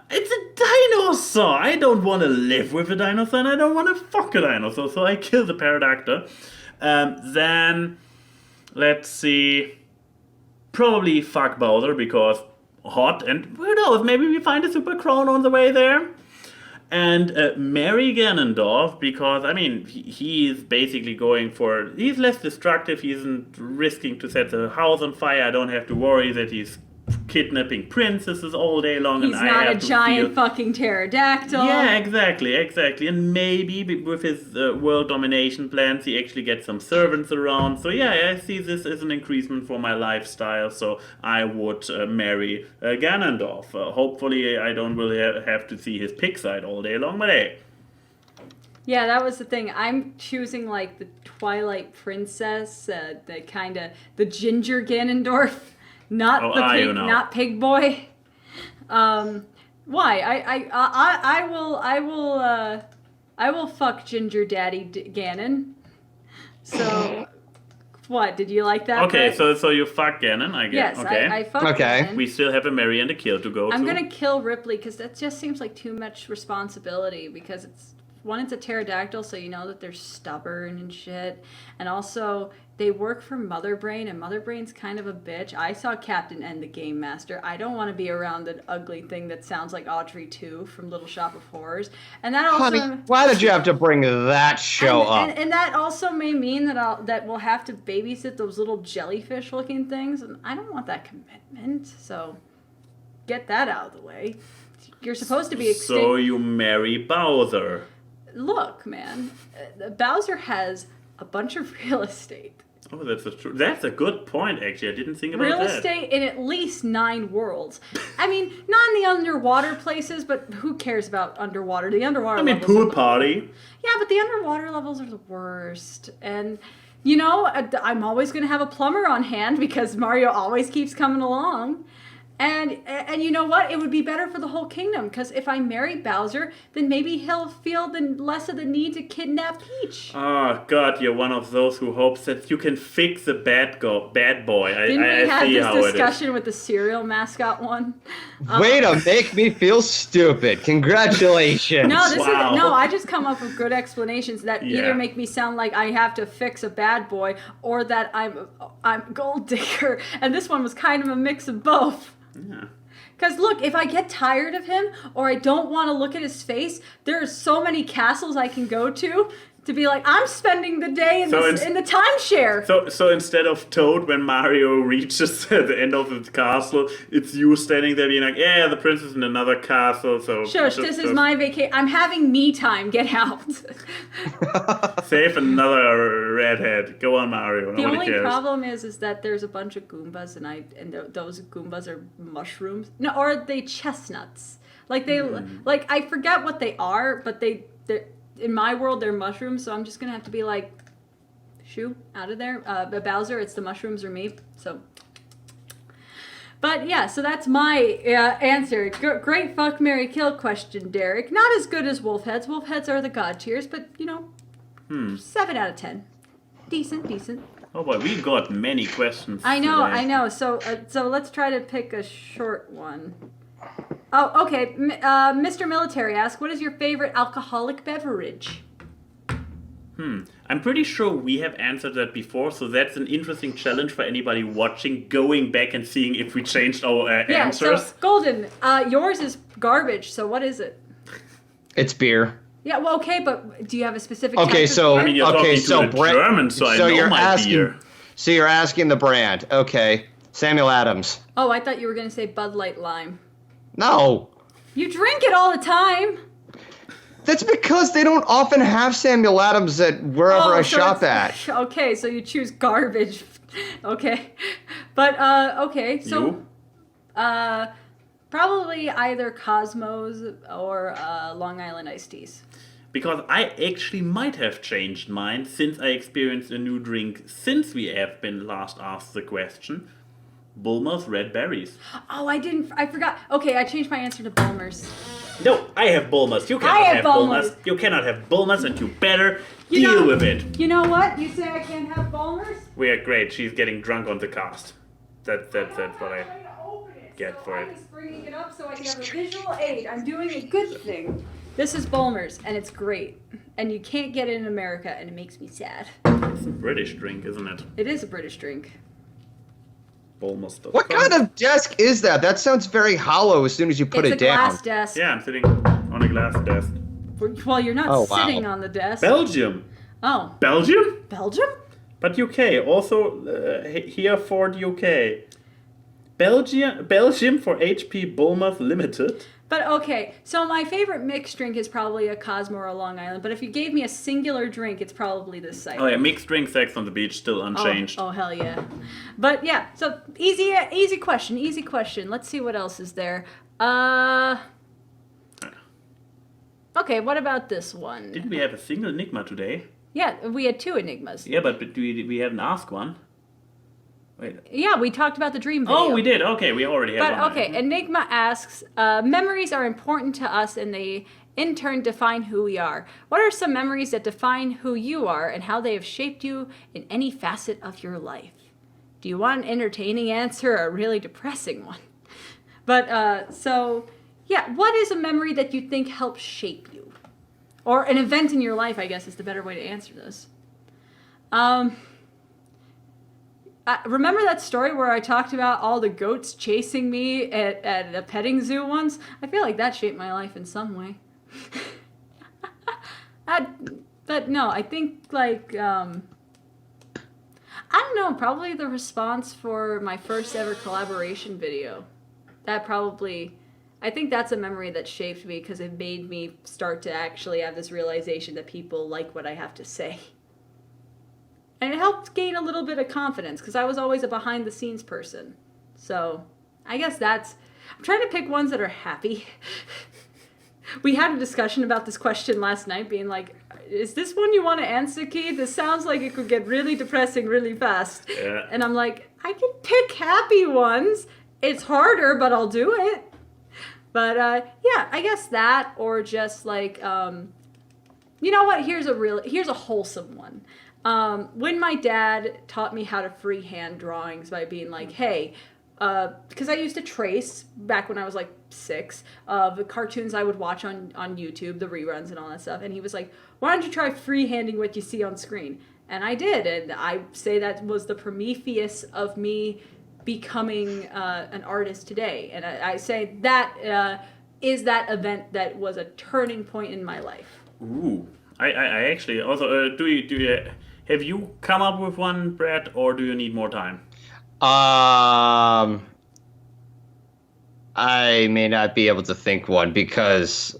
Speaker 2: It's a dinosaur. I don't want to live with a dinosaur, and I don't want to fuck a dinosaur, so I kill the Pterodactyl. Then, let's see, probably fuck Bowser, because hot, and who knows, maybe we find a super crown on the way there. And marry Ganondorf, because, I mean, he's basically he's less destructive, he isn't risking to set the house on fire, I don't have to worry that he's kidnapping princesses all day long.
Speaker 1: He's not a giant fucking pterodactyl.
Speaker 2: Yeah, exactly. And maybe with his world domination plans, he actually gets some servants around. So yeah, I see this as an increasement for my lifestyle. So I would marry Ganondorf. Hopefully, I don't really have to see his pig side all day long. But hey.
Speaker 1: Yeah, that was the thing. I'm choosing like the Twilight Princess, the ginger Ganondorf. Not not Pig Boy. Why? I will fuck Ginger Daddy Ganon. So, what? Did you like that?
Speaker 2: Okay,
Speaker 1: part?
Speaker 2: so you fuck Ganon, I guess.
Speaker 1: Yes,
Speaker 2: okay.
Speaker 1: I fuck
Speaker 3: Okay.
Speaker 1: Ganon.
Speaker 2: We still have a marry and a kill to go
Speaker 1: I'm
Speaker 2: to.
Speaker 1: gonna kill Ripley because that just seems like too much responsibility. Because it's a pterodactyl, so you know that they're stubborn and shit. And also, they work for Mother Brain, and Mother Brain's kind of a bitch. I saw Captain N the Game Master. I don't want to be around an ugly thing that sounds like Audrey 2 from Little Shop of Horrors. And that also...
Speaker 3: Honey, why did you have to bring that show up?
Speaker 1: And that also may mean that we'll have to babysit those little jellyfish-looking things, and I don't want that commitment, so get that out of the way. You're supposed to be extinct.
Speaker 2: So you marry Bowser.
Speaker 1: Look, man, Bowser has a bunch of real estate.
Speaker 2: Oh, that's a good point, actually. I didn't think about that.
Speaker 1: Real estate in at least 9 worlds. I mean, not in the underwater places, but who cares about underwater? The underwater levels
Speaker 2: pool party.
Speaker 1: Yeah, but the underwater levels are the worst. And, you know, I'm always going to have a plumber on hand because Mario always keeps coming along. And you know what? It would be better for the whole kingdom, because if I marry Bowser, then maybe he'll feel less of the need to kidnap Peach.
Speaker 2: Oh, God, you're one of those who hopes that you can fix the bad boy.
Speaker 1: Didn't we have this discussion with the cereal mascot one?
Speaker 3: Way to make me feel stupid. Congratulations.
Speaker 1: No,
Speaker 2: Wow.
Speaker 1: I just come up with good explanations that either make me sound like I have to fix a bad boy or that I'm gold digger. And this one was kind of a mix of both.
Speaker 2: Yeah.
Speaker 1: Because look, if I get tired of him or I don't want to look at his face, there are so many castles I can go to be like, I'm spending the day in the timeshare.
Speaker 2: So instead of Toad, when Mario reaches the end of the castle, it's you standing there being like, yeah, the princess in another castle. So
Speaker 1: shush, this is my vacation. I'm having me time. Get out.
Speaker 2: Save another redhead. Go on, Mario.
Speaker 1: The
Speaker 2: Nobody
Speaker 1: only
Speaker 2: cares.
Speaker 1: problem is that there's a bunch of Goombas and those Goombas are mushrooms. No, or are they chestnuts? Like like I forget what they are, but they're in my world they're mushrooms. So I'm just gonna have to be like, shoo, out of there. Bowser, it's the mushrooms or me. So. But yeah, so that's my answer. Great fuck, marry, kill question, Derek. Not as good as wolf heads. Wolf heads are the god tiers, but you know, 7 out of 10. Decent.
Speaker 2: Oh boy, we got many questions.
Speaker 1: I know.
Speaker 2: today.
Speaker 1: So let's try to pick a short one. Oh, okay. Mr. Military asks, what is your favorite alcoholic beverage?
Speaker 2: I'm pretty sure we have answered that before, so that's an interesting challenge for anybody watching, going back and seeing if we changed our answers.
Speaker 1: So Golden, yours is garbage. So what is it?
Speaker 3: It's beer.
Speaker 1: Yeah, well, okay, but do you have a specific?
Speaker 3: Okay,
Speaker 1: type of
Speaker 3: so
Speaker 1: beer?
Speaker 2: I mean, you're talking to the German, so I know
Speaker 3: you're
Speaker 2: my
Speaker 3: asking,
Speaker 2: beer.
Speaker 3: So you're asking the brand. Okay, Samuel Adams.
Speaker 1: Oh, I thought you were going to say Bud Light Lime.
Speaker 3: No.
Speaker 1: You drink it all the time.
Speaker 3: That's because they don't often have Samuel Adams at wherever I shop at.
Speaker 1: Okay, so you choose garbage. Okay. But, okay, so...
Speaker 2: You?
Speaker 1: Probably either Cosmos or Long Island iced teas.
Speaker 2: Because I actually might have changed mine since I experienced a new drink since we have been last asked the question. Bulmer's Red Berries.
Speaker 1: Oh, I forgot. Okay, I changed my answer to Bulmer's.
Speaker 2: No, I have Bulmer's. You cannot have Bulmer's. You cannot have Bulmer's, and you better deal with it.
Speaker 1: You know what? You say I can't have Bulmer's?
Speaker 2: We are great. She's getting drunk on the cast. That's what I get for it.
Speaker 1: I'm just bringing it up so I can have a visual aid. I'm doing a good thing. This is Bulmer's, and it's great. And you can't get it in America, and it makes me sad.
Speaker 2: It's a British drink, isn't it?
Speaker 1: It is a British drink.
Speaker 2: Bulmer's stuff.
Speaker 3: What kind of desk is that? That sounds very hollow as soon as you put it down.
Speaker 1: It's a glass desk.
Speaker 2: Yeah, I'm sitting on a glass desk.
Speaker 1: Well, you're not sitting on the desk.
Speaker 2: Belgium.
Speaker 1: Oh.
Speaker 2: Belgium?
Speaker 1: Belgium?
Speaker 2: But UK, also here for the UK. Belgium for HP Bulmer's Limited.
Speaker 1: But okay, so my favorite mixed drink is probably a Cosmo or a Long Island. But if you gave me a singular drink, it's probably this site.
Speaker 2: Oh yeah, mixed drink, Sex on the Beach, still unchanged.
Speaker 1: Oh hell yeah! But yeah, so easy question. Let's see what else is there. Okay, what about this one?
Speaker 2: Didn't we have a single enigma today?
Speaker 1: Yeah, we had 2 enigmas.
Speaker 2: Yeah, but we haven't asked one. Wait.
Speaker 1: Yeah, we talked about the dream video.
Speaker 2: Oh, we did. Okay, we already have one.
Speaker 1: But okay, Enigma asks, memories are important to us and they in turn define who we are. What are some memories that define who you are and how they have shaped you in any facet of your life? Do you want an entertaining answer or a really depressing one? But, so, yeah, what is a memory that you think helped shape you? Or an event in your life, I guess, is the better way to answer this. Remember that story where I talked about all the goats chasing me at a petting zoo once? I feel like that shaped my life in some way. But no, I think like, I don't know, probably the response for my first ever collaboration video. That probably, I think that's a memory that shaped me because it made me start to actually have this realization that people like what I have to say. And it helped gain a little bit of confidence because I was always a behind-the-scenes person. So I guess I'm trying to pick ones that are happy. We had a discussion about this question last night, being like, is this one you want to answer, Keith? This sounds like it could get really depressing really fast.
Speaker 2: Yeah.
Speaker 1: And I'm like, I can pick happy ones. It's harder, but I'll do it. But yeah, I guess that, or just like, you know what? Here's a wholesome one. When my dad taught me how to freehand drawings by being like, hey, because I used to trace back when I was like 6 the cartoons I would watch on YouTube, the reruns and all that stuff. And he was like, why don't you try freehanding what you see on screen? And I did. And I say that was the Prometheus of me becoming an artist today. And I say that is that event that was a turning point in my life.
Speaker 2: Ooh. I actually also, do you have you come up with one, Brad, or do you need more time?
Speaker 3: I may not be able to think one because,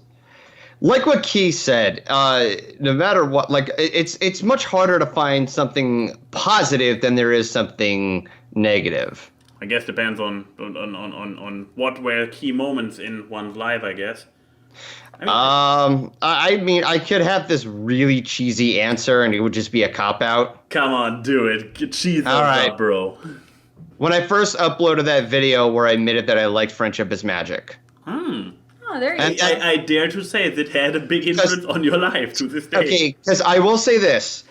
Speaker 3: like what Key said, no matter what, like it's much harder to find something positive than there is something negative.
Speaker 2: I guess depends on what were key moments in one's life, I guess.
Speaker 3: I mean, I could have this really cheesy answer, and it would just be a cop-out.
Speaker 2: Come on, do it. Cheese
Speaker 3: All right,
Speaker 2: up, bro.
Speaker 3: When I first uploaded that video where I admitted that I liked Friendship is Magic.
Speaker 1: Oh, there you go.
Speaker 2: I dare to say that had a big influence on your life to this day.
Speaker 3: Okay, because I will say this.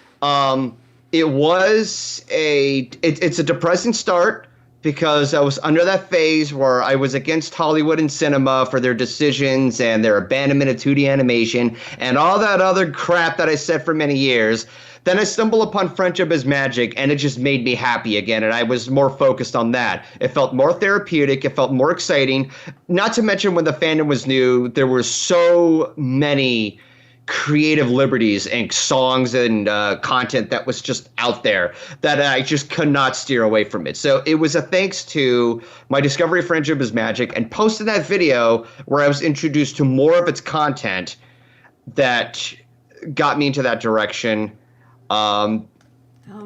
Speaker 3: It's a depressing start. Because I was under that phase where I was against Hollywood and cinema for their decisions and their abandonment of 2D animation and all that other crap that I said for many years. Then I stumbled upon Friendship is Magic, and it just made me happy again, and I was more focused on that. It felt more therapeutic. It felt more exciting. Not to mention when the fandom was new, there were so many creative liberties and songs and content that was just out there that I just could not steer away from it. So it was a thanks to my discovery of Friendship is Magic and posting that video where I was introduced to more of its content that got me into that direction. And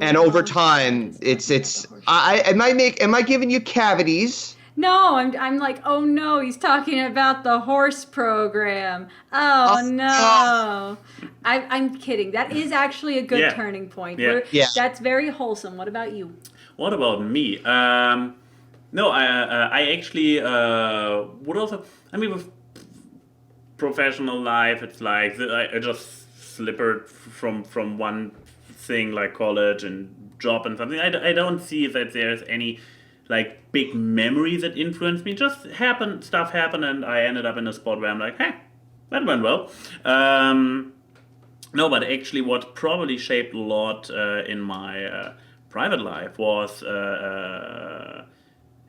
Speaker 3: over time, am I giving you cavities?
Speaker 1: No, I'm like, oh no, he's talking about the horse program. Oh no. I'm kidding. That is actually a good
Speaker 2: Yeah.
Speaker 1: turning point.
Speaker 2: Yeah.
Speaker 3: Yeah.
Speaker 1: That's very wholesome. What about you?
Speaker 2: What about me? No, I actually would also. I mean, with professional life, it's like I just slippered from one thing like college and job and something. I don't see that there's any like big memory that influenced me. Just stuff happened, and I ended up in a spot where I'm like, hey, that went well. No, but actually, what probably shaped a lot in my private life was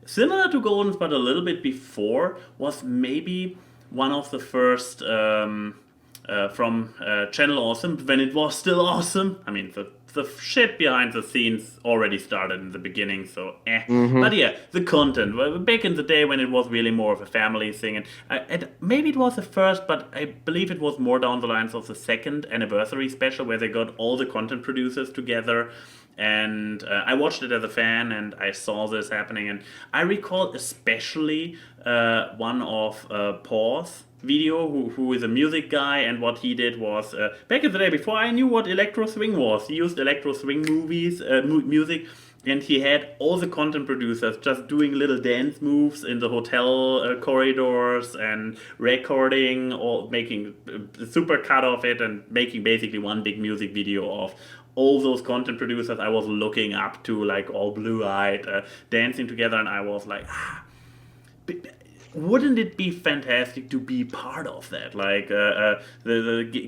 Speaker 2: similar to Golden's, but a little bit before, was maybe one of the first from Channel Awesome, when it was still awesome. I mean, the shit behind the scenes already started in the beginning, so But yeah, the content. Well, back in the day when it was really more of a family thing, and maybe it was the first, but I believe it was more down the lines of the second anniversary special where they got all the content producers together. And I watched it as a fan, and I saw this happening. And I recall especially one of Paul's video, who is a music guy, and what he did was back in the day before I knew what electro swing was. He used electro swing music, and he had all the content producers just doing little dance moves in the hotel corridors and recording or making a super cut of it and making basically one big music video of all those content producers I was looking up to, like all blue-eyed, dancing together, and I was like, wouldn't it be fantastic to be part of that? Like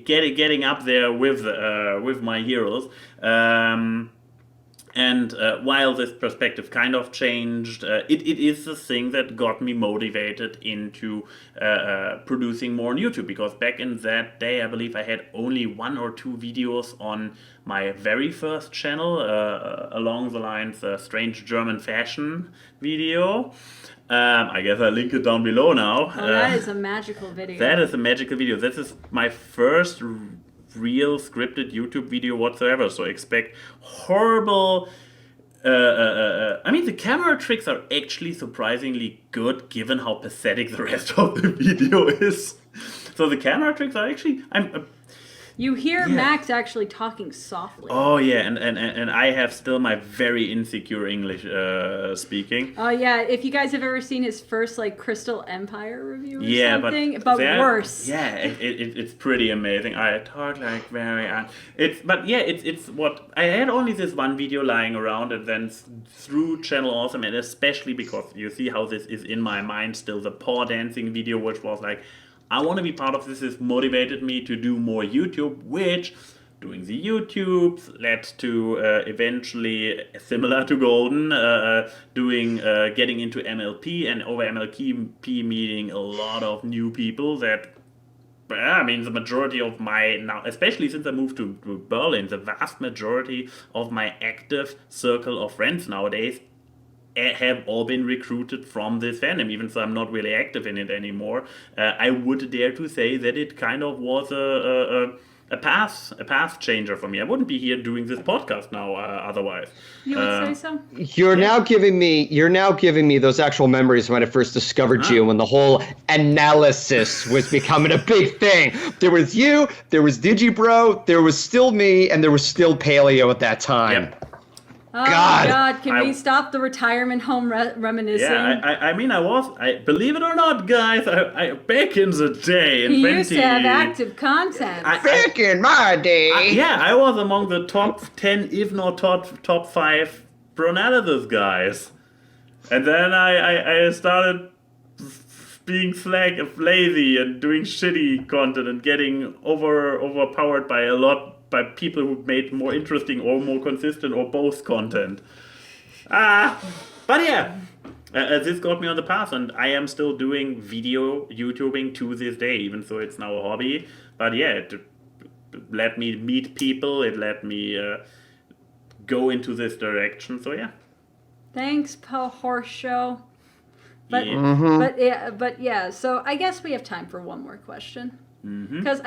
Speaker 2: getting up there with my heroes. And while this perspective kind of changed, it is the thing that got me motivated into producing more on YouTube. Because back in that day, I believe I had only 1 or 2 videos on my very first channel, along the lines Strange German Fashion video. I guess I'll link it down below now.
Speaker 1: Oh, that is a magical video.
Speaker 2: That is a magical video. This is my first real scripted YouTube video whatsoever, so expect horrible. I mean, the camera tricks are actually surprisingly good given how pathetic the rest of the video is. So the camera tricks are actually.
Speaker 1: You hear Max actually talking softly.
Speaker 2: Oh yeah, and I have still my very insecure English speaking.
Speaker 1: Oh yeah, if you guys have ever seen his first like Crystal Empire review or something, but worse.
Speaker 2: Yeah, it's pretty amazing. I talk like very it's what I had only this one video lying around, and then through Channel Awesome, and especially because you see how this is in my mind still, the paw dancing video, which was like, I want to be part of this. This motivated me to do more YouTube, which doing the YouTubes led to eventually, similar to Golden, getting into MLP, and over MLP meeting a lot of new people that, I mean, the majority of my, now, especially since I moved to Berlin, the vast majority of my active circle of friends nowadays have all been recruited from this fandom, even though I'm not really active in it anymore. I would dare to say that it kind of was a path changer for me. I wouldn't be here doing this podcast now otherwise.
Speaker 1: You would say so?
Speaker 3: You're now giving me those actual memories when I first discovered you, when the whole analysis was becoming a big thing. There was you, there was Digibro, there was still me, and there was still Paleo at that time.
Speaker 2: Yep.
Speaker 1: Oh God! Can we stop the retirement home reminiscing?
Speaker 2: Yeah, I mean, I believe it or not, guys, I back in the day, in
Speaker 1: he used to have active content.
Speaker 3: Back in my day.
Speaker 2: I was among the top 10, if not top 5 Pronalysis guys, and then I started being lazy and doing shitty content and getting overpowered by people who made more interesting or more consistent or both content. But yeah, this got me on the path, and I am still doing video YouTubing to this day, even though it's now a hobby. But yeah, it let me meet people, it let me go into this direction, so yeah.
Speaker 1: Thanks, Horse Show. But,
Speaker 2: yeah.
Speaker 1: but yeah, so I guess we have time for one more question. Because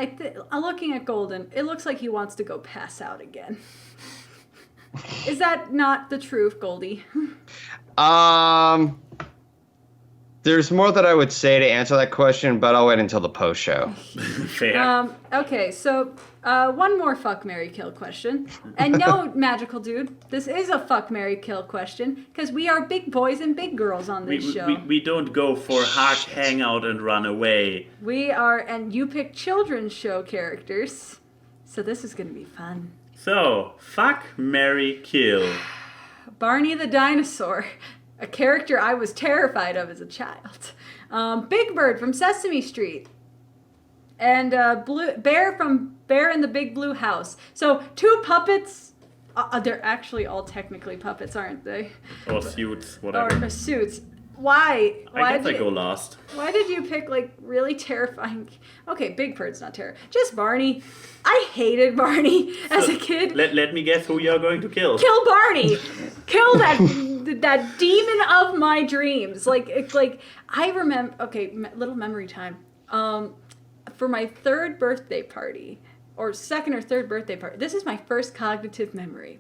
Speaker 1: looking at Golden, it looks like he wants to go pass out again. Is that not the truth, Goldie?
Speaker 3: There's more that I would say to answer that question, but I'll wait until the post show.
Speaker 2: Fair.
Speaker 1: Okay, so one more fuck, marry, kill question. And no, magical dude, this is a fuck, marry, kill question because we are big boys and big girls on this show.
Speaker 2: We don't go for hard hangout and run away.
Speaker 1: We are, and you pick children's show characters, so this is going to be fun.
Speaker 2: So, fuck, marry, kill.
Speaker 1: Barney the dinosaur. A character I was terrified of as a child. Big Bird from Sesame Street. And Bear from Bear in the Big Blue House. So 2 puppets. They're actually all technically puppets, aren't they?
Speaker 2: Or suits, whatever.
Speaker 1: Or suits. Why?
Speaker 2: I guess I go last.
Speaker 1: Why did you pick like really terrifying? Okay, Big Bird's not terrible. Just Barney. I hated Barney as a kid.
Speaker 2: Let me guess who you're going to kill.
Speaker 1: Kill Barney. Kill that demon of my dreams. Like I remember. Okay, little memory time. For my 3rd birthday party, or 2nd or 3rd birthday party. This is my first cognitive memory.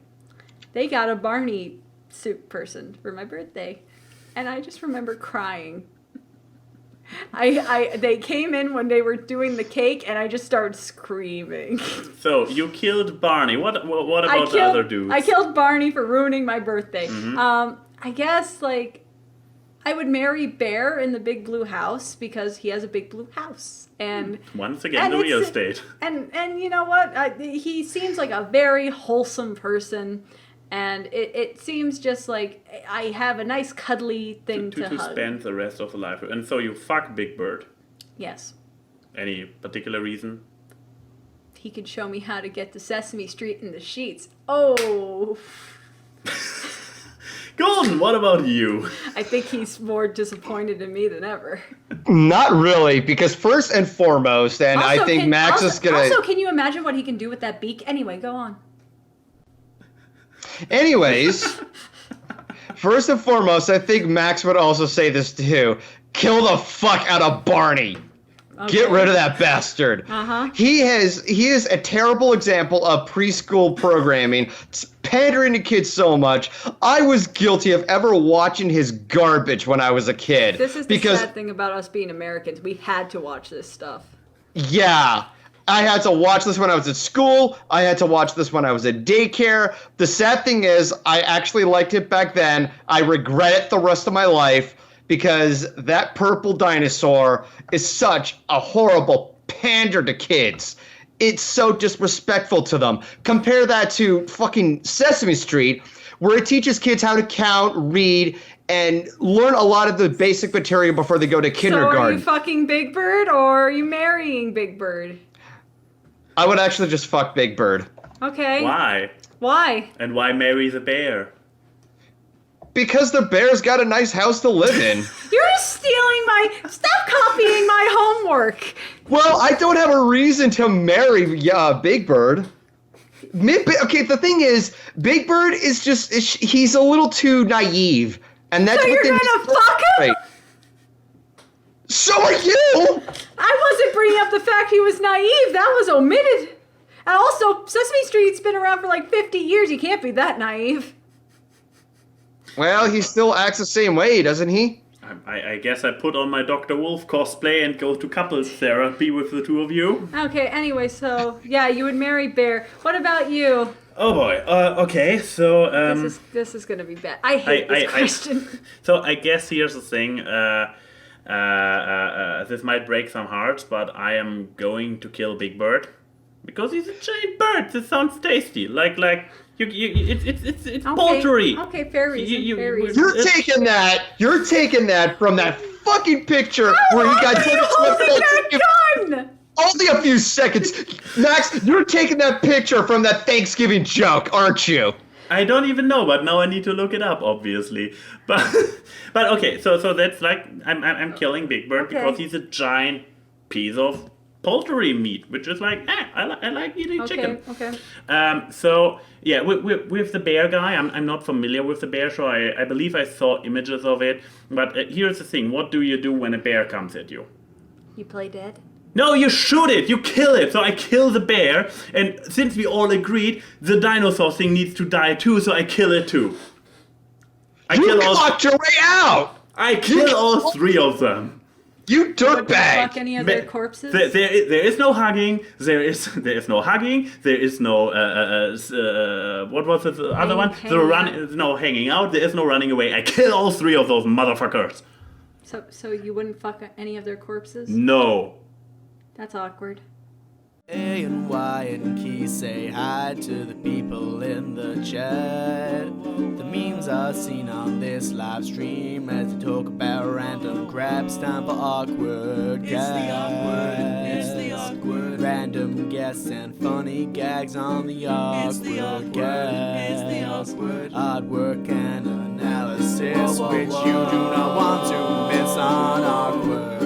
Speaker 1: They got a Barney suit person for my birthday. And I just remember crying. They came in when they were doing the cake, and I just started screaming.
Speaker 2: So you killed Barney. What about the other dudes?
Speaker 1: I killed Barney for ruining my birthday.
Speaker 2: Mm-hmm.
Speaker 1: I guess like I would marry Bear in the Big Blue House because he has a big blue house, and
Speaker 2: once again the real estate.
Speaker 1: And you know what? He seems like a very wholesome person. And it seems just like I have a nice cuddly thing to hug.
Speaker 2: To spend the rest of the life with. And so you fuck Big Bird.
Speaker 1: Yes.
Speaker 2: Any particular reason?
Speaker 1: He could show me how to get to Sesame Street in the sheets. Oh.
Speaker 2: Golden, what about you?
Speaker 1: I think he's more disappointed in me than ever.
Speaker 3: Not really, because first and foremost, and I think Max is going to...
Speaker 1: Also, can you imagine what he can do with that beak? Anyway, go on.
Speaker 3: Anyways, first and foremost, I think Max would also say this too. Kill the fuck out of Barney. Okay. Get rid of that bastard.
Speaker 1: Uh-huh.
Speaker 3: He is a terrible example of preschool programming. It's pandering to kids so much. I was guilty of ever watching his garbage when I was a kid.
Speaker 1: This is the sad thing about us being Americans. We had to watch this stuff.
Speaker 3: Yeah. I had to watch this when I was at school. I had to watch this when I was at daycare. The sad thing is, I actually liked it back then. I regret it the rest of my life because that purple dinosaur is such a horrible pander to kids. It's so disrespectful to them. Compare that to fucking Sesame Street, where it teaches kids how to count, read, and learn a lot of the basic material before they go to kindergarten.
Speaker 1: So are you fucking Big Bird or are you marrying Big Bird?
Speaker 3: I would actually just fuck Big Bird.
Speaker 1: Okay.
Speaker 2: Why? And why marry the bear?
Speaker 3: Because the bear's got a nice house to live in.
Speaker 1: You're stealing Stop copying my homework!
Speaker 3: Well, I don't have a reason to marry Big Bird. Okay, the thing is, Big Bird is he's a little too naive. And that's
Speaker 1: so you're gonna fuck him?
Speaker 3: Right. So are you!
Speaker 1: I wasn't bringing up the fact he was naive. That was omitted. And also, Sesame Street's been around for like 50 years. You can't be that naive.
Speaker 3: Well, he still acts the same way, doesn't he?
Speaker 2: I guess I put on my Dr. Wolf cosplay and go to couples therapy with the two of you.
Speaker 1: Okay, anyway, so, yeah, you would marry Bear. What about you?
Speaker 2: Oh boy, okay, so...
Speaker 1: This is gonna be bad. I hate this question.
Speaker 2: So I guess here's the thing, this might break some hearts, but I am going to kill Big Bird. Because he's a giant bird. This sounds tasty. It's poultry.
Speaker 1: Okay, fair reason. Fair reason.
Speaker 3: You're taking that from that fucking picture where he got
Speaker 1: gun.
Speaker 3: Only a few seconds, Max. You're taking that picture from that Thanksgiving joke, aren't you?
Speaker 2: I don't even know, but now I need to look it up, obviously. But okay, so that's like I'm killing Big Bird because he's a giant piece of poultry meat, which is like, I like eating chicken.
Speaker 1: Okay.
Speaker 2: So yeah, with the bear guy, I'm not familiar with the bear show. I believe I saw images of it, but here's the thing: what do you do when a bear comes at you?
Speaker 1: You play dead.
Speaker 2: No, you shoot it, you kill it. So I kill the bear, and since we all agreed, the dinosaur thing needs to die too, so I kill it too.
Speaker 3: You clocked your way out!
Speaker 2: I killed all 3 of them.
Speaker 3: You
Speaker 1: Would you fuck
Speaker 3: dirtbag!
Speaker 1: any of their corpses?
Speaker 2: There is no hugging. There is no hugging. There is no what was the other one? Hanging out. There is no running away. I killed all 3 of those motherfuckers.
Speaker 1: So you wouldn't fuck any of their corpses?
Speaker 2: No.
Speaker 1: That's awkward.
Speaker 4: A and Y and Key say hi to the people in the chat. The memes are seen on this live stream as they talk about random grabs. Time for awkward guys. It's the awkward. Random guests and funny gags on the awkward guys. It's the awkward. Hard work and analysis which you do not want to miss on awkward.